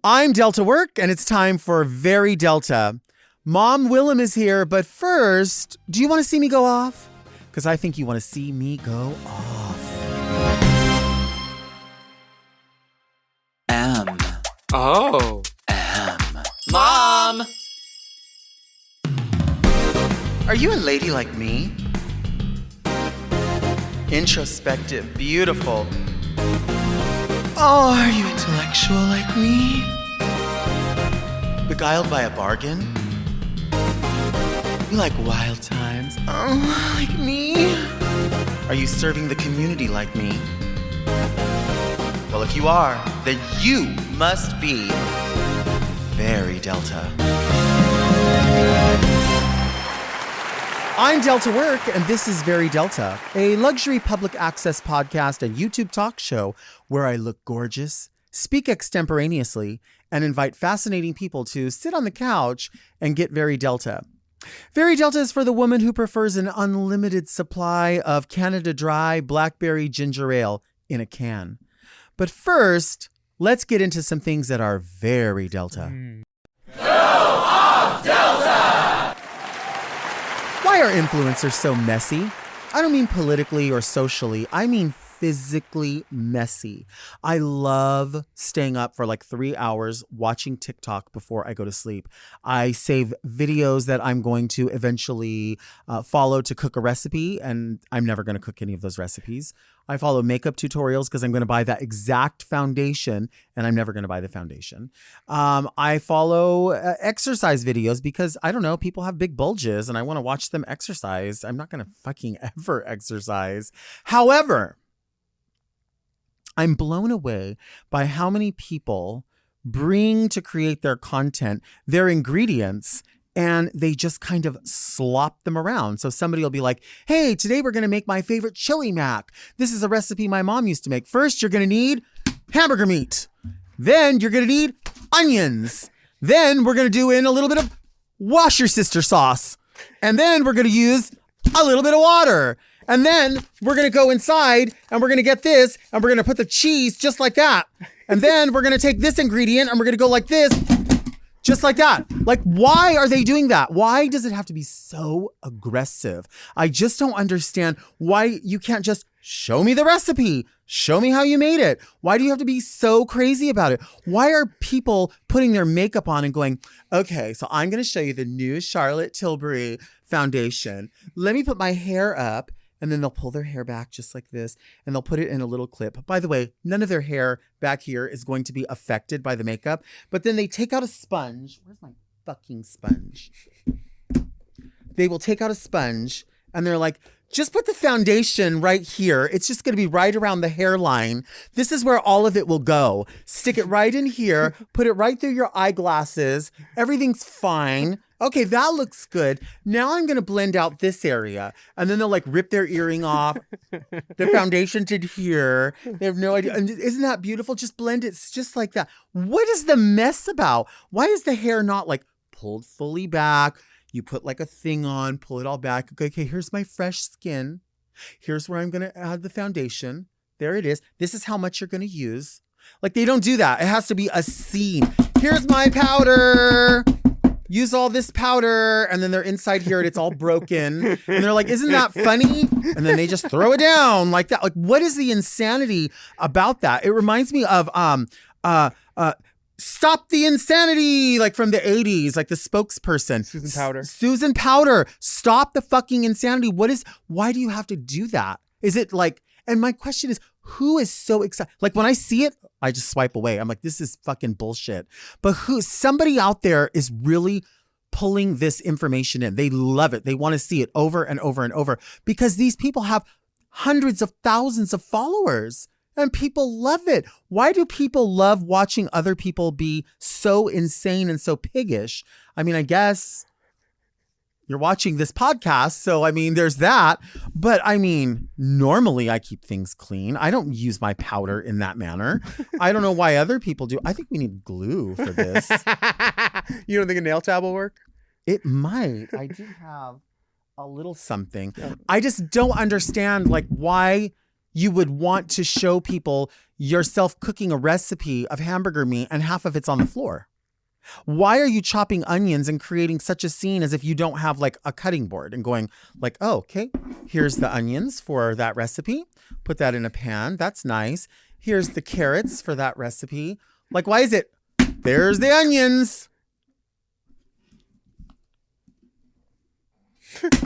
I'm Delta Work, and it's time for Very Delta. Mom Willam is here, but first, do you want to see me go off? Because I think you want to see me go off. Oh. Mom! Are you a lady like me? Introspective, beautiful. Oh, are you intellectual like me? Beguiled by a bargain? You like wild times? Oh, like me? Are you serving the community like me? Well, if you are, then you must be Very Delta. I'm Delta Work, and this is Very Delta, a luxury public access podcast and YouTube talk show where I look gorgeous, speak extemporaneously, and invite fascinating people to sit on the couch and get Very Delta. Very Delta is for the woman who prefers an unlimited supply of Canada Dry blackberry ginger ale in a can. But first, let's get into some things that are very Delta. Go off, Delta! Why are influencers so messy? I don't mean politically or socially. I mean physically messy. I love staying up for like 3 hours watching TikTok before I go to sleep. I save videos that I'm going to eventually follow to cook a recipe, and I'm never going to cook any of those recipes. I follow makeup tutorials because I'm going to buy that exact foundation, and I'm never going to buy the foundation. I follow exercise videos because, I don't know, people have big bulges and I want to watch them exercise. I'm not going to fucking ever exercise. However, I'm blown away by how many people bring to create their content their ingredients and they just kind of slop them around. So somebody will be like, hey, today we're going to make my favorite chili mac. This is a recipe my mom used to make. First, you're going to need hamburger meat. Then you're going to need onions. Then we're going to do in a little bit of wash your sister sauce. And then we're going to use a little bit of water. And then we're going to go inside and we're going to get this and we're going to put the cheese just like that. And then we're going to take this ingredient and we're going to go like this, just like that. Like, why are they doing that? Why does it have to be so aggressive? I just don't understand why you can't just show me the recipe. Show me how you made it. Why do you have to be so crazy about it? Why are people putting their makeup on and going, okay, so I'm going to show you the new Charlotte Tilbury foundation. Let me put my hair up. And then they'll pull their hair back just like this, and they'll put it in a little clip. By the way, none of their hair back here is going to be affected by the makeup. But then they take out a sponge. Where's my fucking sponge? They will take out a sponge, and they're like, just put the foundation right here. It's just going to be right around the hairline. This is where all of it will go. Stick it right in here. Put it right through your eyeglasses. Everything's fine. Okay, that looks good. Now I'm going to blend out this area. And then they'll like rip their earring off. The foundation to here. They have no idea. And isn't that beautiful? Just blend it just like that. What is the mess about? Why is the hair not like pulled fully back? You put like a thing on, pull it all back. Okay, here's my fresh skin. Here's where I'm going to add the foundation. There it is. This is how much you're going to use. Like, they don't do that. It has to be a scene. Here's my powder. Use all this powder. And then they're inside here and it's all broken. And they're like, isn't that funny? And then they just throw it down like that. Like, what is the insanity about that? It reminds me of Stop the Insanity, like from the 80s, like the spokesperson. Susan Powder. Stop the fucking insanity. Why do you have to do that? Is it like, and my question is, who is so excited? Like, when I see it, I just swipe away. I'm like, this is fucking bullshit. But somebody out there is really pulling this information in. They love it. They want to see it over and over and over because these people have hundreds of thousands of followers. And people love it. Why do people love watching other people be so insane and so piggish? I mean, I guess you're watching this podcast, so I mean, there's that. But I mean, normally I keep things clean. I don't use my powder in that manner. I don't know why other people do. I think we need glue for this. You don't think a nail tab will work? It might. I do have a little something. I just don't understand, like, why you would want to show people yourself cooking a recipe of hamburger meat and half of it's on the floor? Why are you chopping onions and creating such a scene as if you don't have like a cutting board and going like, oh, okay, here's the onions for that recipe. Put that in a pan. That's nice. Here's the carrots for that recipe. Like, why is it? There's the onions.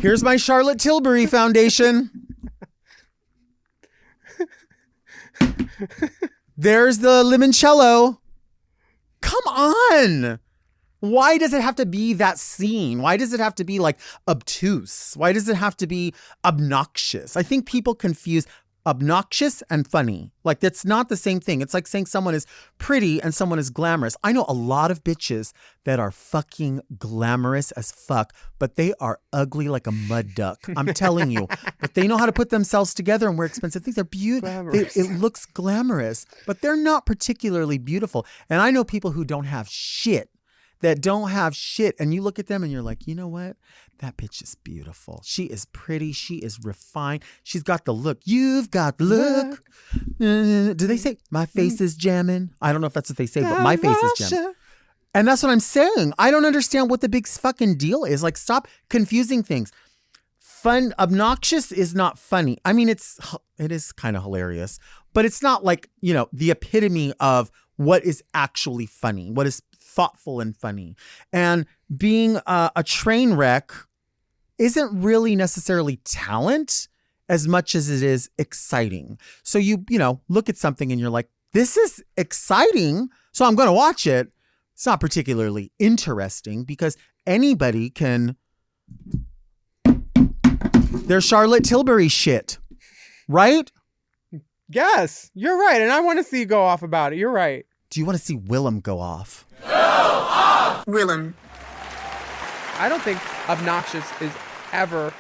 Here's my Charlotte Tilbury foundation. There's the limoncello. Come on. Why does it have to be that scene? Why does it have to be like obtuse? Why does it have to be obnoxious? I think people confuse obnoxious and funny. Like, that's not the same thing. It's like saying someone is pretty and someone is glamorous. I know a lot of bitches that are fucking glamorous as fuck, but they are ugly like a mud duck. I'm telling you. But they know how to put themselves together and wear expensive things. They're beautiful. It looks glamorous, but they're not particularly beautiful. And I know people who don't have shit. And you look at them and you're like, you know what? That bitch is beautiful. She is pretty. She is refined. She's got the look. You've got the look. Do they say my face is jamming? I don't know if that's what they say, but my face is jamming. And that's what I'm saying. I don't understand what the big fucking deal is. Like, stop confusing things. Fun, obnoxious is not funny. I mean, it is kind of hilarious, but it's not like, the epitome of what is actually funny, what is thoughtful and funny. And being a train wreck isn't really necessarily talent as much as it is exciting. So you look at something and you're like, this is exciting, so I'm going to watch it. It's not particularly interesting because anybody can. There's Charlotte Tilbury shit, right? Yes, you're right. And I want to see you go off about it. You're right. Do you want to see Willam go off? Go off! Willam. I don't think obnoxious is ever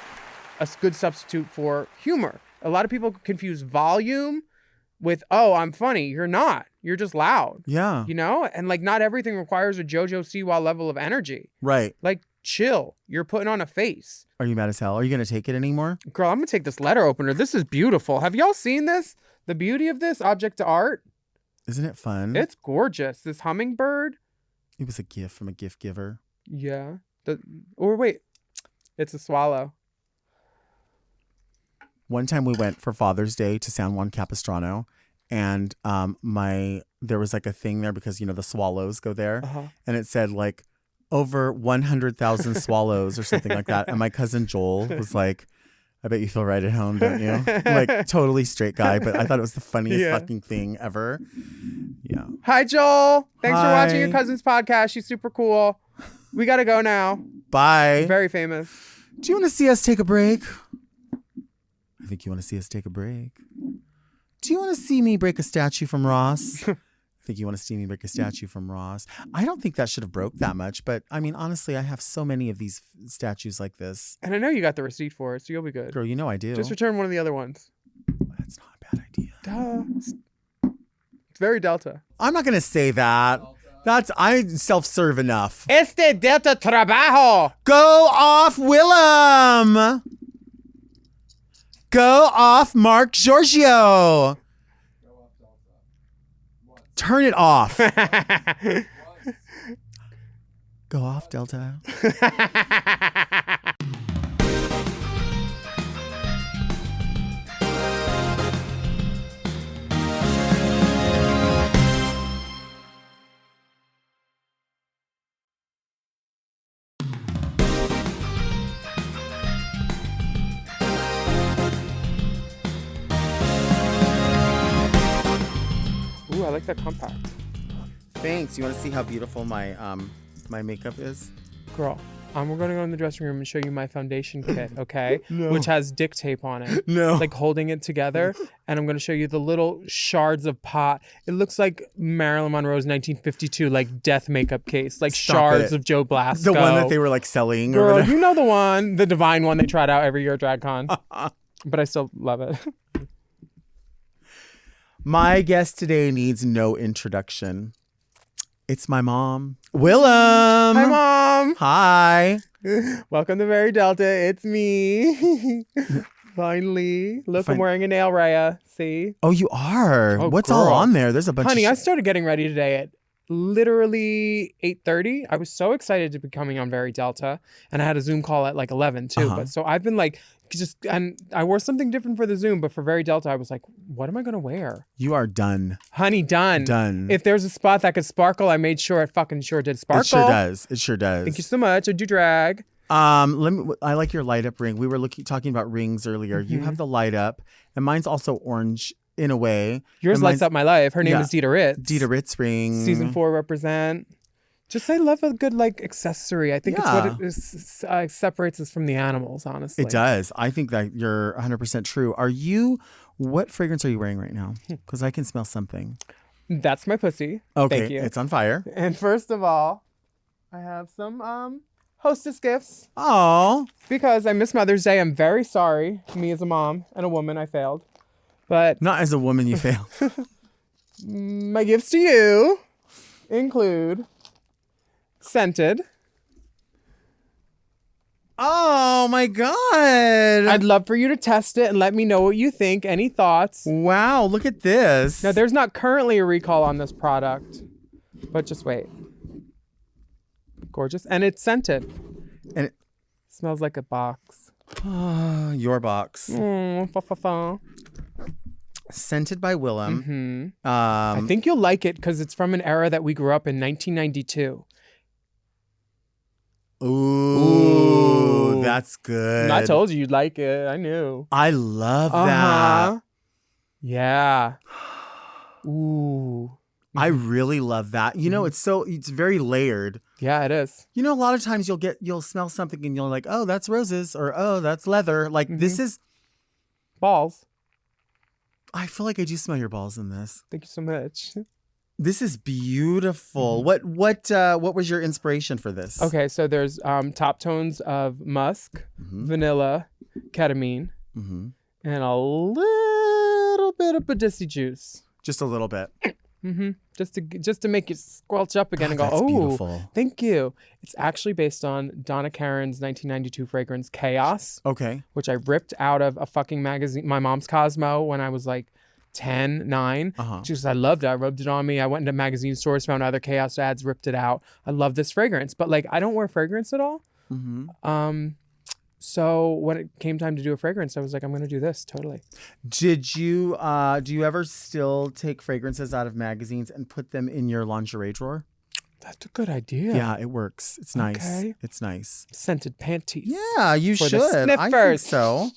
a good substitute for humor. A lot of people confuse volume with, oh, I'm funny. You're not. You're just loud. Yeah. And like, not everything requires a JoJo Siwa level of energy. Right. Like, chill. You're putting on a face. Are you mad as hell? Are you going to take it anymore? Girl, I'm going to take this letter opener. This is beautiful. Have y'all seen this? The beauty of this object to art? Isn't it fun? It's gorgeous. This hummingbird. It was a gift from a gift giver. Yeah. Wait. It's a swallow. One time we went for Father's Day to San Juan Capistrano, and there was like a thing there because the swallows go there, and it said like over 100,000 swallows or something like that. And my cousin Joel was like, I bet you feel right at home, don't you? Like, totally straight guy, but I thought it was the funniest fucking thing ever. Yeah. Hi, Joel. Thanks for watching your cousin's podcast. She's super cool. We got to go now. Bye. Very famous. Do you want to see us take a break? I think you want to see us take a break. Do you want to see me break a statue from Ross? I think you want to see me break a statue from Ross. I don't think that should have broke that much, but I mean, honestly, I have so many of these statues like this. And I know you got the receipt for it, so you'll be good. Girl, I do. Just return one of the other ones. That's not a bad idea. Duh. It's very Delta. I'm not going to say that. I'm self-serve enough. Este Delta trabajo. Go off, Willam. Go off, Mark Giorgio. Turn it off. Go off, Delta. Ooh, I like that compact. Thanks. You want to see how beautiful my my makeup is? Girl, we're going to go in the dressing room and show you my foundation kit, okay? No. Which has dick tape on it. No. Like holding it together. And I'm going to show you the little shards of pot. It looks like Marilyn Monroe's 1952 like death makeup case. Like Stop shards it. of Joe Blasco. The one that they were like selling or Girl, whatever. you know the one, the divine one they tried out every year at DragCon. But I still love it. My guest today needs no introduction. It's my mom, Willam. Hi, Mom. Hi. Welcome to Very Delta. It's me. Finally. Look, Fin- I'm wearing a nail raya. See? Oh, you are. Oh, What's all girl. on there? There's a bunch Honey, of I started getting ready today at literally 8:30. I was so excited to be coming on Very Delta, and I had a Zoom call at like 11 too. Uh-huh. But so I've been like and I wore something different for the Zoom, but for Very Delta, I was like, what am I gonna wear? You are done. Honey, done. Done. If there's a spot that could sparkle, I made sure it fucking sure did sparkle. It sure does. It sure does. Thank you so much. I do drag. Let me. I like your light up ring. We were talking about rings earlier. You have the light up, and mine's also orange in a way. Yours And lights mine's up my life. Her name yeah. is Dita Ritz. Dita Ritz ring. Season 4 represent. Just I love a good like accessory. I think it's what it is, separates us from the animals, honestly. It does. I think that you're 100% true. What fragrance are you wearing right now? Because I can smell something. That's my pussy. Okay, Thank you. it's on fire. And first of all, I have some hostess gifts Oh, because I miss Mother's Day. I'm very sorry. Me as a mom and a woman, I failed. But not as a woman, you failed. my gifts to you include scented. Oh my God. I'd love for you to test it and let me know what you think. Any thoughts? Wow, look at this. Now, there's not currently a recall on this product, but just wait. Gorgeous. And it's scented. And it Smells like a box. your box. Fa-fa-fa. Scented by Willam. Mm-hmm. I think you'll like it because it's from an era that we grew up in, 1992. Ooh, that's good. I told you you'd like it. I knew. I love that. Yeah. Ooh. I really love that. You know, it's very layered. Yeah, it is. You know, a lot of times you'll smell something and you're like, oh, that's roses, or oh, that's leather. Like this is, Balls. I feel like I do smell your balls in this. Thank you so much. This is beautiful. What was your inspiration for this? Okay, so there's top tones of musk, vanilla, ketamine, and a little bit of Badissi juice. Just a little bit. Just to make you squelch up again and go, that's oh, beautiful. Thank you. It's actually based on Donna Karen's 1992 fragrance Chaos, Okay. which I ripped out of a fucking magazine, my mom's Cosmo, when I was like 10, 9. Just I loved it. I rubbed it on me. I went into magazine stores, found other Chaos ads, ripped it out. I love this fragrance, but like I don't wear fragrance at all. So when it came time to do a fragrance, I was like, I'm going to do this totally. Do you ever still take fragrances out of magazines and put them in your lingerie drawer? That's a good idea. Yeah, it works. It's nice. Okay. It's nice. Scented panties. Yeah, you For should. the I think sniffers. so.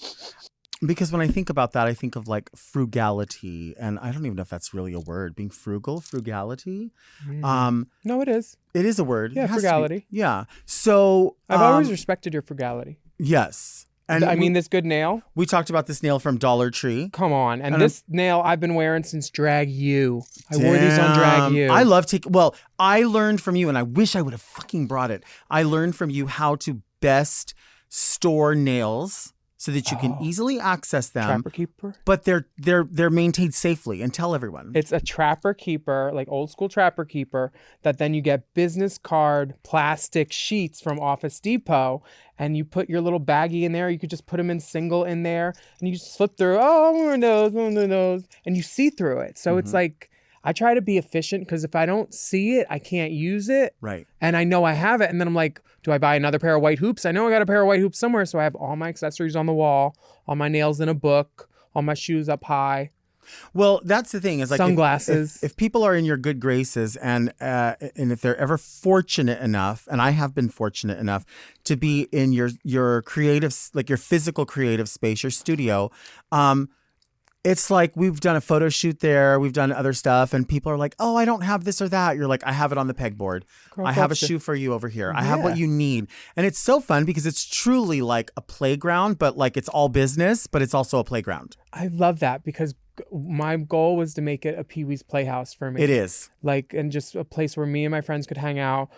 Because when I think about that, I think of like frugality, and I don't even know if that's really a word. Being frugal, frugality. No, it is. It is a word. Yeah, It has to be. frugality. Yeah. So I've always respected your frugality. yes, and I mean, this good nail. we talked about this nail from Dollar Tree. Come on. And And this nail I've been wearing since Drag U. I wore these on Drag U. I love taking. Well, I learned from you, and I wish I would have fucking brought it. I learned from you how to best store nails so that you can easily access them, Trapper Keeper. but they're maintained safely. And tell everyone. It's a Trapper Keeper, like old school Trapper Keeper, that then you get business card plastic sheets from Office Depot, and you put your little baggie in there. You could just put them in single in there, and you just flip through. Oh, one of those, and you see through it. So it's like I try to be efficient because if I don't see it, I can't use it. Right. And I know I have it, and then I'm like, do I buy another pair of white hoops? I know I got a pair of white hoops somewhere, so I have all my accessories on the wall, all my nails in a book, all my shoes up high. Well, that's the thing is like Sunglasses. If people are in your good graces and if they're ever fortunate enough, and I have been fortunate enough to be in your creative, like your physical creative space, your studio, it's like we've done a photo shoot there, we've done other stuff, and people are like, "Oh, I don't have this or that." You're like, "I have it on the pegboard. Girl, I have a gotcha. shoe for you over here. I have what Yeah. you need." And it's so fun because it's truly like a playground, but like it's all business, but it's also a playground. I love that because my goal was to make it a Pee-wee's Playhouse for me. It is. Like, and just a place where me and my friends could hang out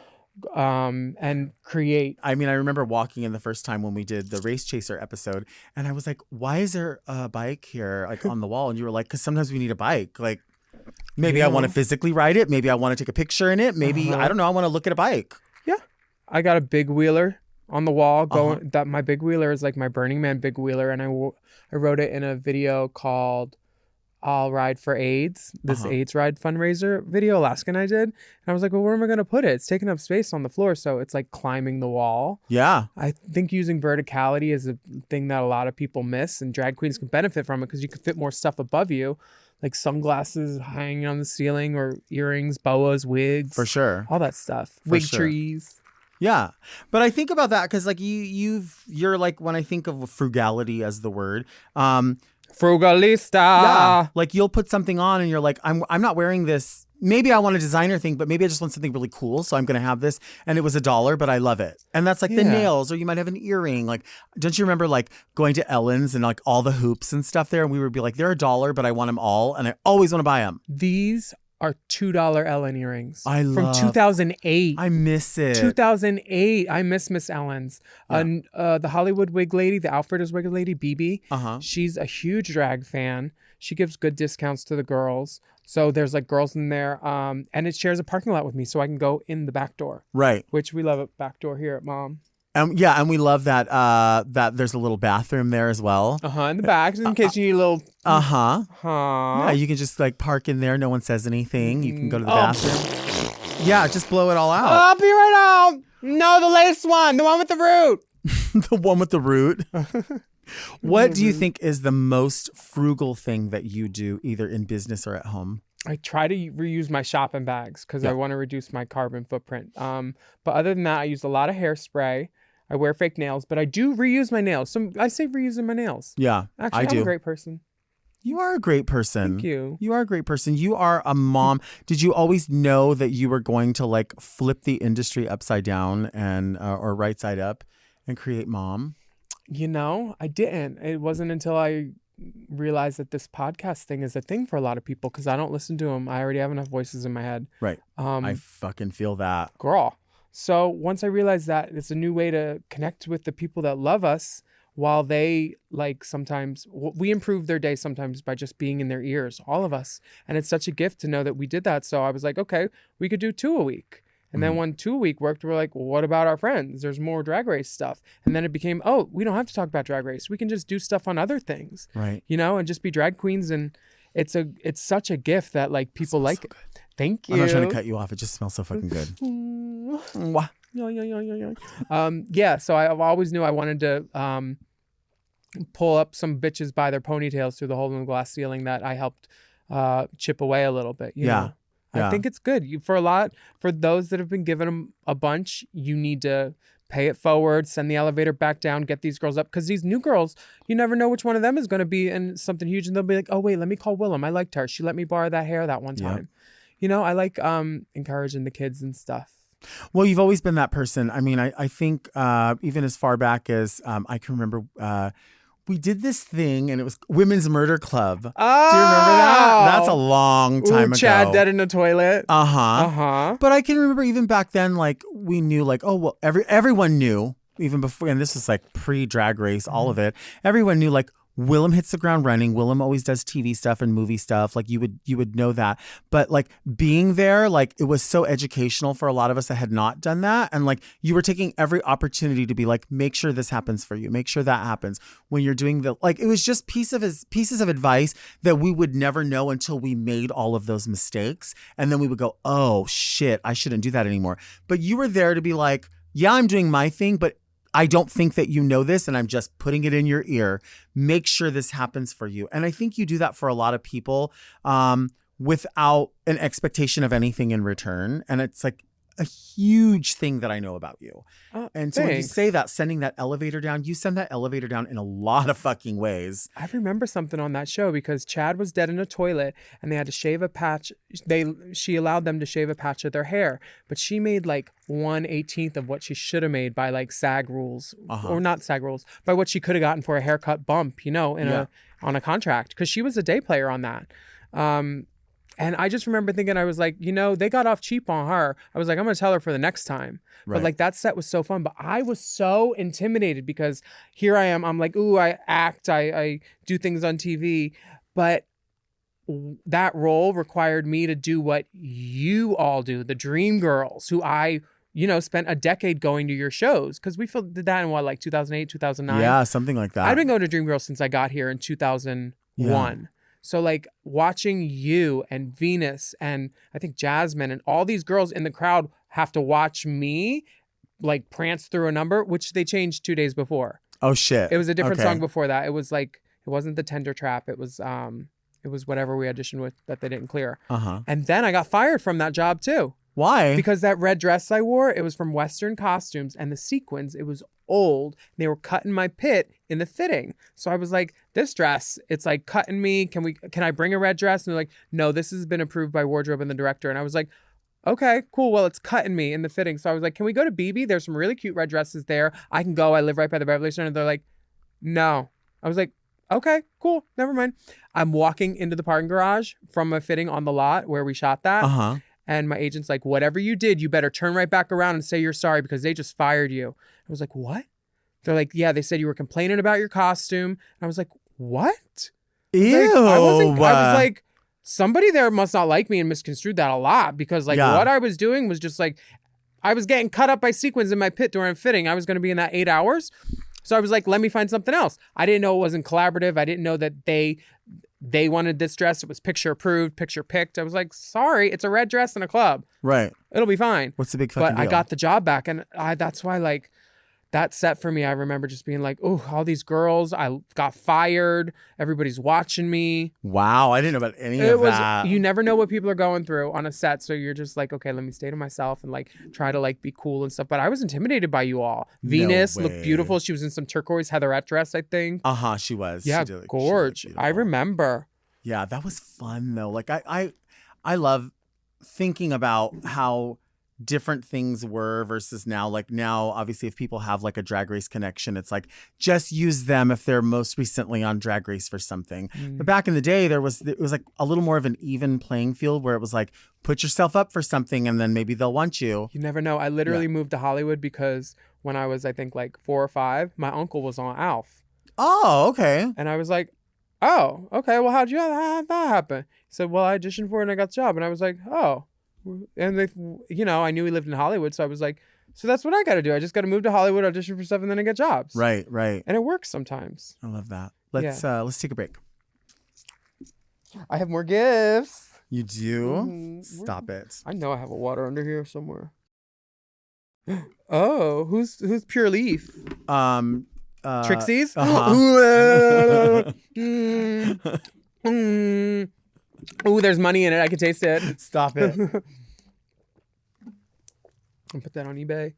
and create. I mean, I remember walking in the first time when we did the Race Chaser episode, and I was like, "Why is there a bike here, like on the wall?" And you were like, "Because sometimes we need a bike. Like, maybe I want to physically ride it. Maybe I want to take a picture in it. Maybe I don't know. I want to look at a bike." Yeah. I got a big wheeler on the wall. That my big wheeler is like my Burning Man big wheeler, and I wrote it in a video called "I'll Ride for AIDS," this AIDS ride fundraiser video Alaska and I did. And I was like, well, where am I gonna put it? It's taking up space on the floor, so it's like climbing the wall. Yeah. I think using verticality is a thing that a lot of people miss, and drag queens can benefit from it because you can fit more stuff above you, like sunglasses hanging on the ceiling, or earrings, boas, wigs, For sure. all that stuff. For Wig sure. trees. Yeah. But I think about that because like you're like, when I think of frugality as the word, Frugalista. yeah, like you'll put something on and you're like, I'm not wearing this. Maybe I want a designer thing, but maybe I just want something really cool. So I'm going to have this. And it was $1, but I love it. And that's like the nails, or you might have an earring. Like, don't you remember like going to Ellen's and like all the hoops and stuff there? And we would be like, they're $1, but I want them all. And I always want to buy them. These are $2 Ellen earrings. From 2008. I miss it. 2008. I miss Ellen's. Yeah. The Hollywood wig lady, the Outfitters wig lady, BB. Uh-huh. She's a huge drag fan. She gives good discounts to the girls. So there's like girls in there. And it shares a parking lot with me, so I can go in the back door. Right. Which we love a back door here at Mom. Yeah, and we love that that there's a little bathroom there as well. In the back, in case you need a little. Yeah, you can just like park in there. No one says anything. You can go to the bathroom. Yeah, just blow it all out. I'll be right out. No, the latest one, the one with the root. The one with the root. What do you think is the most frugal thing that you do, either in business or at home? I try to reuse my shopping bags because I want to reduce my carbon footprint. But other than that, I use a lot of hairspray. I wear fake nails, but I do reuse my nails. So I say reusing my nails. Yeah, Actually, I'm a great person. You are a great person. Thank you. You are a great person. You are a mom. Did you always know that you were going to like flip the industry upside down and or right side up and create Mom? You know, I didn't. It wasn't until I realized that this podcast thing is a thing for a lot of people because I don't listen to them. I already have enough voices in my head. Right. I fucking feel that. Girl. So once I realized that it's a new way to connect with the people that love us, while they like sometimes we improve their day sometimes by just being in their ears, all of us. And it's such a gift to know that we did that. So I was like, okay, we could do 2 a week. And then when 2 a week worked, we're like, well, what about our friends? There's more Drag Race stuff. And then it became, oh, we don't have to talk about Drag Race. We can just do stuff on other things. Right. You know, and just be drag queens. And it's such a gift that like people like it. Thank you. I'm not trying to cut you off. It just smells so fucking good. Mwah. Yeah, so I always knew I wanted to pull up some bitches by their ponytails through the hole in the glass ceiling that I helped chip away a little bit. You know? I think it's good. For those that have been given them a bunch, you need to pay it forward, send the elevator back down, get these girls up. Because these new girls, you never know which one of them is going to be in something huge. And they'll be like, oh, wait, let me call Willam. I liked her. She let me borrow that hair that one time. You know, I like encouraging the kids and stuff. Well, you've always been that person. I mean, I think even as far back as I can remember, we did this thing and it was Women's Murder Club. Oh, do you remember that? That's a long time ago. Chad dead in the toilet. But I can remember even back then, like we knew, like, oh well, everyone knew even before, and this is like pre-Drag Race, all of it. Everyone knew, like, Willam hits the ground running. Willam always does TV stuff and movie stuff. Like you would know that. But like being there, like it was so educational for a lot of us that had not done that. And like you were taking every opportunity to be like, make sure this happens for you. Make sure that happens when you're doing like, it was just pieces of advice that we would never know until we made all of those mistakes. And then we would go, oh shit, I shouldn't do that anymore. But you were there to be like, yeah, I'm doing my thing, but I don't think that you know this and I'm just putting it in your ear. Make sure this happens for you. And I think you do that for a lot of people without an expectation of anything in return. And it's like a huge thing that I know about you. And so when you say that, sending that elevator down, you send that elevator down in a lot of fucking ways. I remember something on that show because Chad was dead in a toilet and they had to shave a patch. She allowed them to shave a patch of their hair, but she made like 1/18 of what she should have made by like SAG rules, or not SAG rules, by what she could have gotten for a haircut bump, you know, on a contract, because she was a day player on that. And I just remember thinking, I was like, you know, they got off cheap on her. I was like, I'm going to tell her for the next time. Right. But like that set was so fun. But I was so intimidated because here I am. I'm like, ooh, I act. I do things on TV. But that role required me to do what you all do, the dream girls, who I spent a decade going to your shows. Because we did that in what, like 2008, 2009? Yeah, something like that. I've been going to Dreamgirls since I got here in 2001. Yeah. So like watching you and Venus and I think Jasmine and all these girls in the crowd have to watch me like prance through a number, which they changed 2 days before. Oh shit. It was a different song before that. It was like, it wasn't the Tender Trap. It was whatever we auditioned with that they didn't clear. And then I got fired from that job too. Why? Because that red dress I wore, it was from Western Costumes, and the sequins, it was old. They were cutting my pit in the fitting. So I was like, this dress, it's like cutting me. Can I bring a red dress? And they're like, no, this has been approved by wardrobe and the director. And I was like, okay, cool. Well, it's cutting me in the fitting. So I was like, can we go to BB? There's some really cute red dresses there. I can go. I live right by the Beverly Center. And they're like, no. I was like, okay, cool. Never mind. I'm walking into the parking garage from a fitting on the lot where we shot that. And my agent's like, whatever you did, you better turn right back around and say you're sorry because they just fired you. I was like, what? They're like, yeah, they said you were complaining about your costume. And I was like, what? Ew. I was like, somebody there must not like me and misconstrued that a lot because like what I was doing was just like, I was getting cut up by sequins in my pit during fitting. I was going to be in that 8 hours. So I was like, let me find something else. I didn't know it wasn't collaborative. I didn't know that they wanted this dress. It was picture approved, picture picked. I was like, sorry, it's a red dress in a club. Right. It'll be fine. What's the big fucking deal? But I got the job back. And that's why like that set for me, I remember just being like, oh, all these girls, I got fired. Everybody's watching me. Wow. I didn't know about any of that. You never know what people are going through on a set. So you're just like, okay, let me stay to myself and like try to like be cool and stuff. But I was intimidated by you all. Venus looked beautiful. She was in some turquoise heatherette dress, I think. She was. Yeah, gorge. I remember. Yeah, that was fun though. Like I love thinking about how different things were versus now. Like now, obviously, if people have like a Drag Race connection, it's like just use them if they're most recently on Drag Race for something. But back in the day, it was like a little more of an even playing field where it was like put yourself up for something and then maybe they'll want you. You never know. I literally moved to Hollywood because when I was, I think, like 4 or 5, my uncle was on Alf. Oh, okay. And I was like, oh, okay. Well, how'd that happen? He said, well, I auditioned for it and I got the job. And I was like, oh. And they, I knew he lived in Hollywood, so I was like, so that's what I got to do. I just got to move to Hollywood, audition for stuff, and then I get jobs. Right. And it works sometimes. I love that. Let's take a break. I have more gifts. You do? Stop it. I know I have a water under here somewhere. Oh, who's Pure Leaf? Trixie's? Ooh, there's money in it. I can taste it. Stop it. I'll put that on eBay.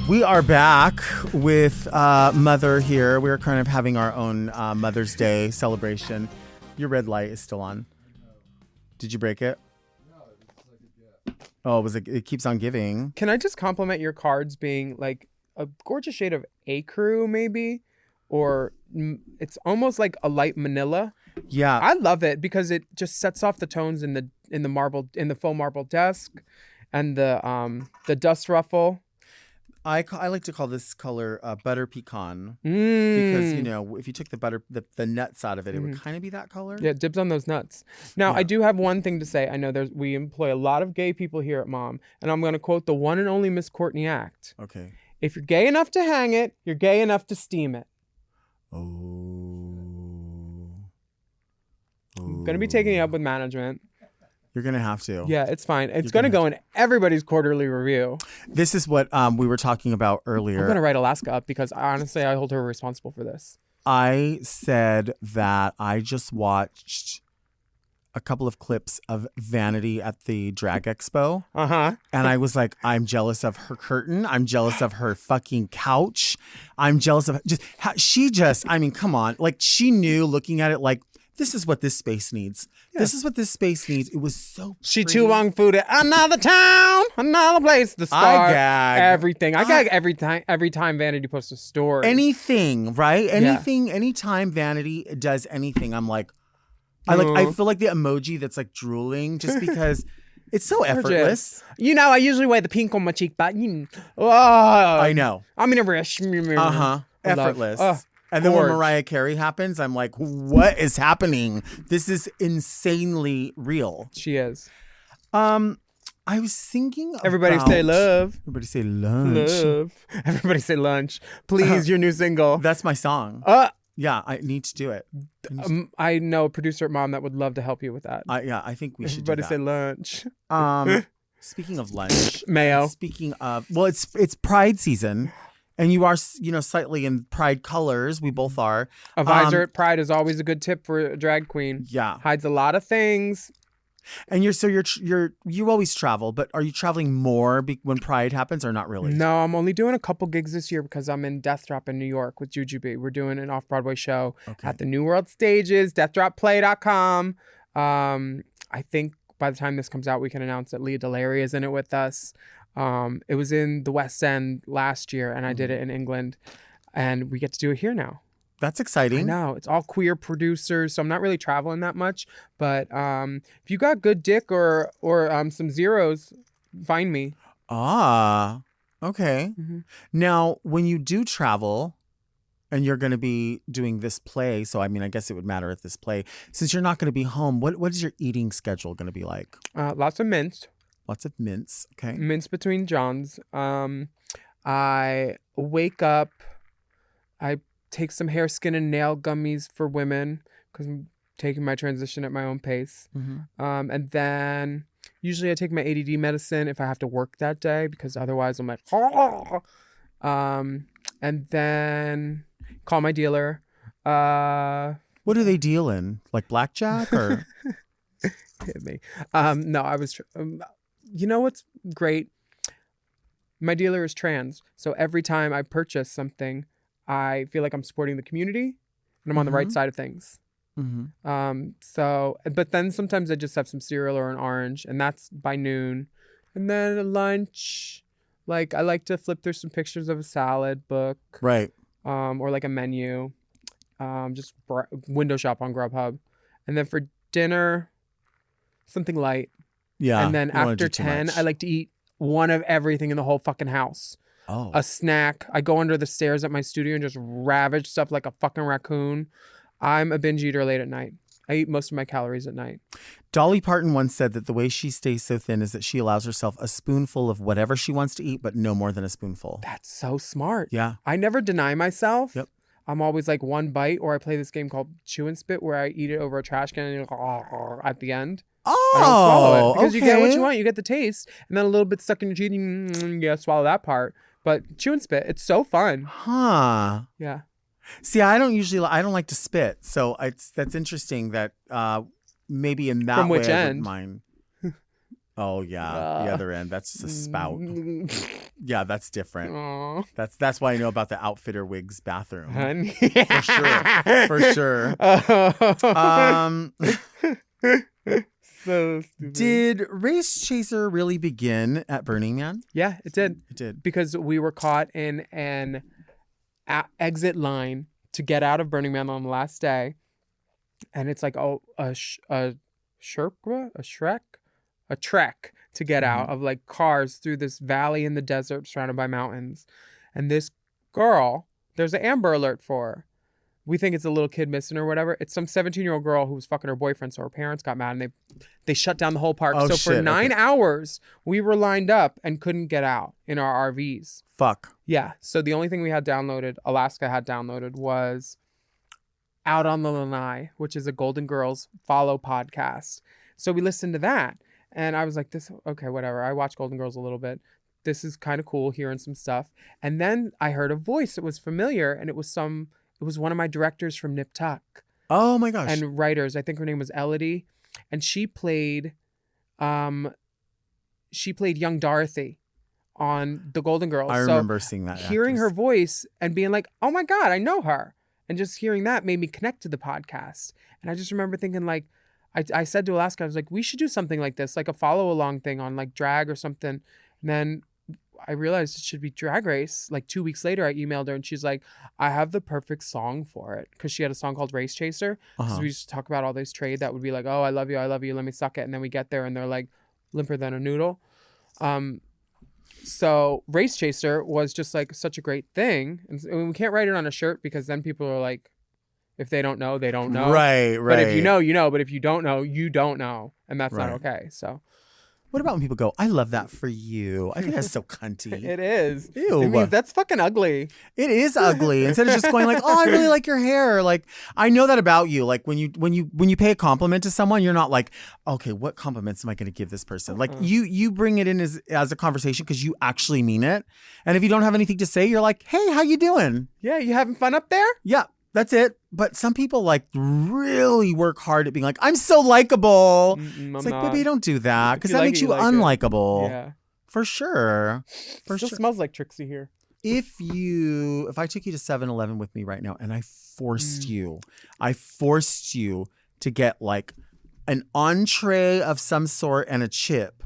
We are back with Mother here. We're kind of having our own Mother's Day celebration. Your red light is still on. Did you break it? No, it's like a gift. Oh, it keeps on giving. Can I just compliment your cards being like a gorgeous shade of ecru, maybe? Or it's almost like a light manila. Yeah. I love it because it just sets off the tones in the faux marble desk and the dust ruffle. I like to call this color butter pecan because if you took the butter the nuts out of it, it would kind of be that color. Yeah, dibs on those nuts. Now I do have one thing to say. I know we employ a lot of gay people here at Mom, and I'm going to quote the one and only Miss Courtney Act. Okay. If you're gay enough to hang it, you're gay enough to steam it. Oh. I'm going to be taking it up with management. You're going to have to. Yeah, it's fine. It's going to go in everybody's quarterly review. This is what we were talking about earlier. I'm going to write Alaska up because honestly, I hold her responsible for this. I said that I just watched a couple of clips of Vanity at the Drag Expo. Uh-huh. And I was like, I'm jealous of her curtain. I'm jealous of her fucking couch. I'm jealous of come on. Like she knew looking at it like, this is what this space needs. Yeah. This is what this space needs. It was so She too long food at another town, another place. The star, I gag. Everything. I gag every time Vanity posts a story. Anything, right? Anything, anytime Vanity does anything, I'm like, I feel like the emoji that's like drooling just because it's so effortless. You know, I usually wear the pink on my cheek, but I know. I'm in a rush. Effortless. And then when gorge. Mariah Carey happens, I'm like, what is happening? This is insanely real. She is. I was thinking Everybody about... say love. Everybody say lunch. Love. Everybody say lunch. Please, your new single. That's my song. Yeah, I need to do it. I know a producer at Mom that would love to help you with that. I think we should do Everybody that. say lunch. Speaking of lunch. Mayo. Speaking of... Well, it's Pride season. And you are, slightly in Pride colors. We both are. A visor at Pride is always a good tip for a drag queen. Yeah. Hides a lot of things. And you always travel, but are you traveling more when Pride happens or not really? No, I'm only doing a couple gigs this year because I'm in Death Drop in New York with Jujubee. We're doing an off-Broadway show at the New World Stages, deathdropplay.com. I think by the time this comes out, we can announce that Leah Delaria is in it with us. It was in the West End last year, and I did it in England, and we get to do it here now. That's exciting. I know. It's all queer producers, so I'm not really traveling that much. But if you got good dick or some zeros, find me. Ah, okay. Mm-hmm. Now, when you do travel and you're going to be doing this play, so I mean, I guess it would matter at this play, since you're not going to be home, what is your eating schedule going to be like? Lots of mince. Lots of mince. Okay. Mince between Johns. I wake up. I take some hair, skin, and nail gummies for women because I'm taking my transition at my own pace. Mm-hmm. And then usually I take my ADD medicine if I have to work that day because otherwise I'm like, and then call my dealer. What do they deal in? Like blackjack or? Hit me. No, I was... you know what's great? My dealer is trans. So every time I purchase something, I feel like I'm supporting the community and I'm on the right side of things. Mm-hmm. But then sometimes I just have some cereal or an orange and that's by noon. And then at lunch, like I like to flip through some pictures of a salad book. Right. Or like a menu. Just window shop on Grubhub. And then for dinner, something light. Yeah. And then after 10, I like to eat one of everything in the whole fucking house. Oh. A snack. I go under the stairs at my studio and just ravage stuff like a fucking raccoon. I'm a binge eater late at night. I eat most of my calories at night. Dolly Parton once said that the way she stays so thin is that she allows herself a spoonful of whatever she wants to eat, but no more than a spoonful. That's so smart. Yeah. I never deny myself. Yep. I'm always like one bite, or I play this game called Chew and Spit where I eat it over a trash can and at the end. Oh, I don't swallow it because okay. you get what you want. You get the taste, and then a little bit stuck in your teeth. Yeah, swallow that part. But chew and spit, it's so fun. Huh. Yeah. See, I don't like to spit, so that's interesting that maybe in that From way which I end? wouldn't mind. Oh yeah, the other end. That's just a spout. Yeah, that's different. Aw. That's why I know about the Outfitter Wigs bathroom. Honey. For sure. So stupid. Did Race Chaser really begin at Burning Man? Yeah, it did. It did. Because we were caught in an exit line to get out of Burning Man on the last day. And it's like a trek to get out of like cars through this valley in the desert surrounded by mountains. And this girl, there's an Amber Alert for her. We think it's a little kid missing or whatever. It's some 17-year-old girl who was fucking her boyfriend, so her parents got mad and they shut down the whole park. Oh, so shit, for 9 okay. hours, we were lined up and couldn't get out in our RVs. Fuck. Yeah. So the only thing we had downloaded, Alaska had downloaded, was Out on the Lanai, which is a Golden Girls follow podcast. So we listened to that. And I was like, okay, whatever. I watched Golden Girls a little bit. This is kind of cool, hearing some stuff. And then I heard a voice that was familiar, and it was one of my directors from Nip Tuck. Oh my gosh. And writers. I think her name was Elodie. And she played young Dorothy on the Golden Girls. I remember seeing that. Hearing actress. her voice and being like, oh my God, I know her. And just hearing that made me connect to the podcast. And I just remember thinking like, I said to Alaska, I was like, we should do something like this, like a follow along thing on like drag or something. And then I realized it should be Drag Race. Like 2 weeks later, I emailed her and she's like, I have the perfect song for it. Because she had a song called Race Chaser. Because we used to talk about all this trade that would be like, oh, I love you, let me suck it. And then we get there and they're like limper than a noodle. So Race Chaser was just like such a great thing. And we can't write it on a shirt because then people are like, if they don't know, they don't know. Right. But if you know, you know. But if you don't know, you don't know. And that's not okay. So. What about when people go, I love that for you? I think that's so cunty. It is. Ew. It means that's fucking ugly. It is ugly. Instead of just going like, oh, I really like your hair. Like, I know that about you. Like when you pay a compliment to someone, you're not like, okay, what compliments am I going to give this person? Like you bring it in as a conversation because you actually mean it. And if you don't have anything to say, you're like, hey, how you doing? Yeah, you having fun up there? Yeah. That's it. But some people like really work hard at being like, I'm so likable. It's like, baby, don't do that because that makes you unlikable. Yeah. For sure. Still smells like Trixie here. If I took you to 7-Eleven with me right now and I forced you to get like an entree of some sort and a chip,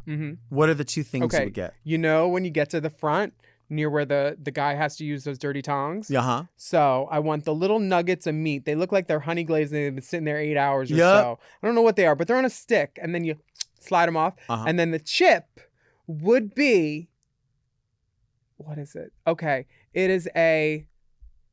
what are the two things you would get? You know, when you get to the front, near where the guy has to use those dirty tongs. Uh-huh. So I want the little nuggets of meat. They look like they're honey glazed and they've been sitting there 8 hours or so. I don't know what they are, but they're on a stick and then you slide them off. And then the chip would be, what is it? Okay. It is a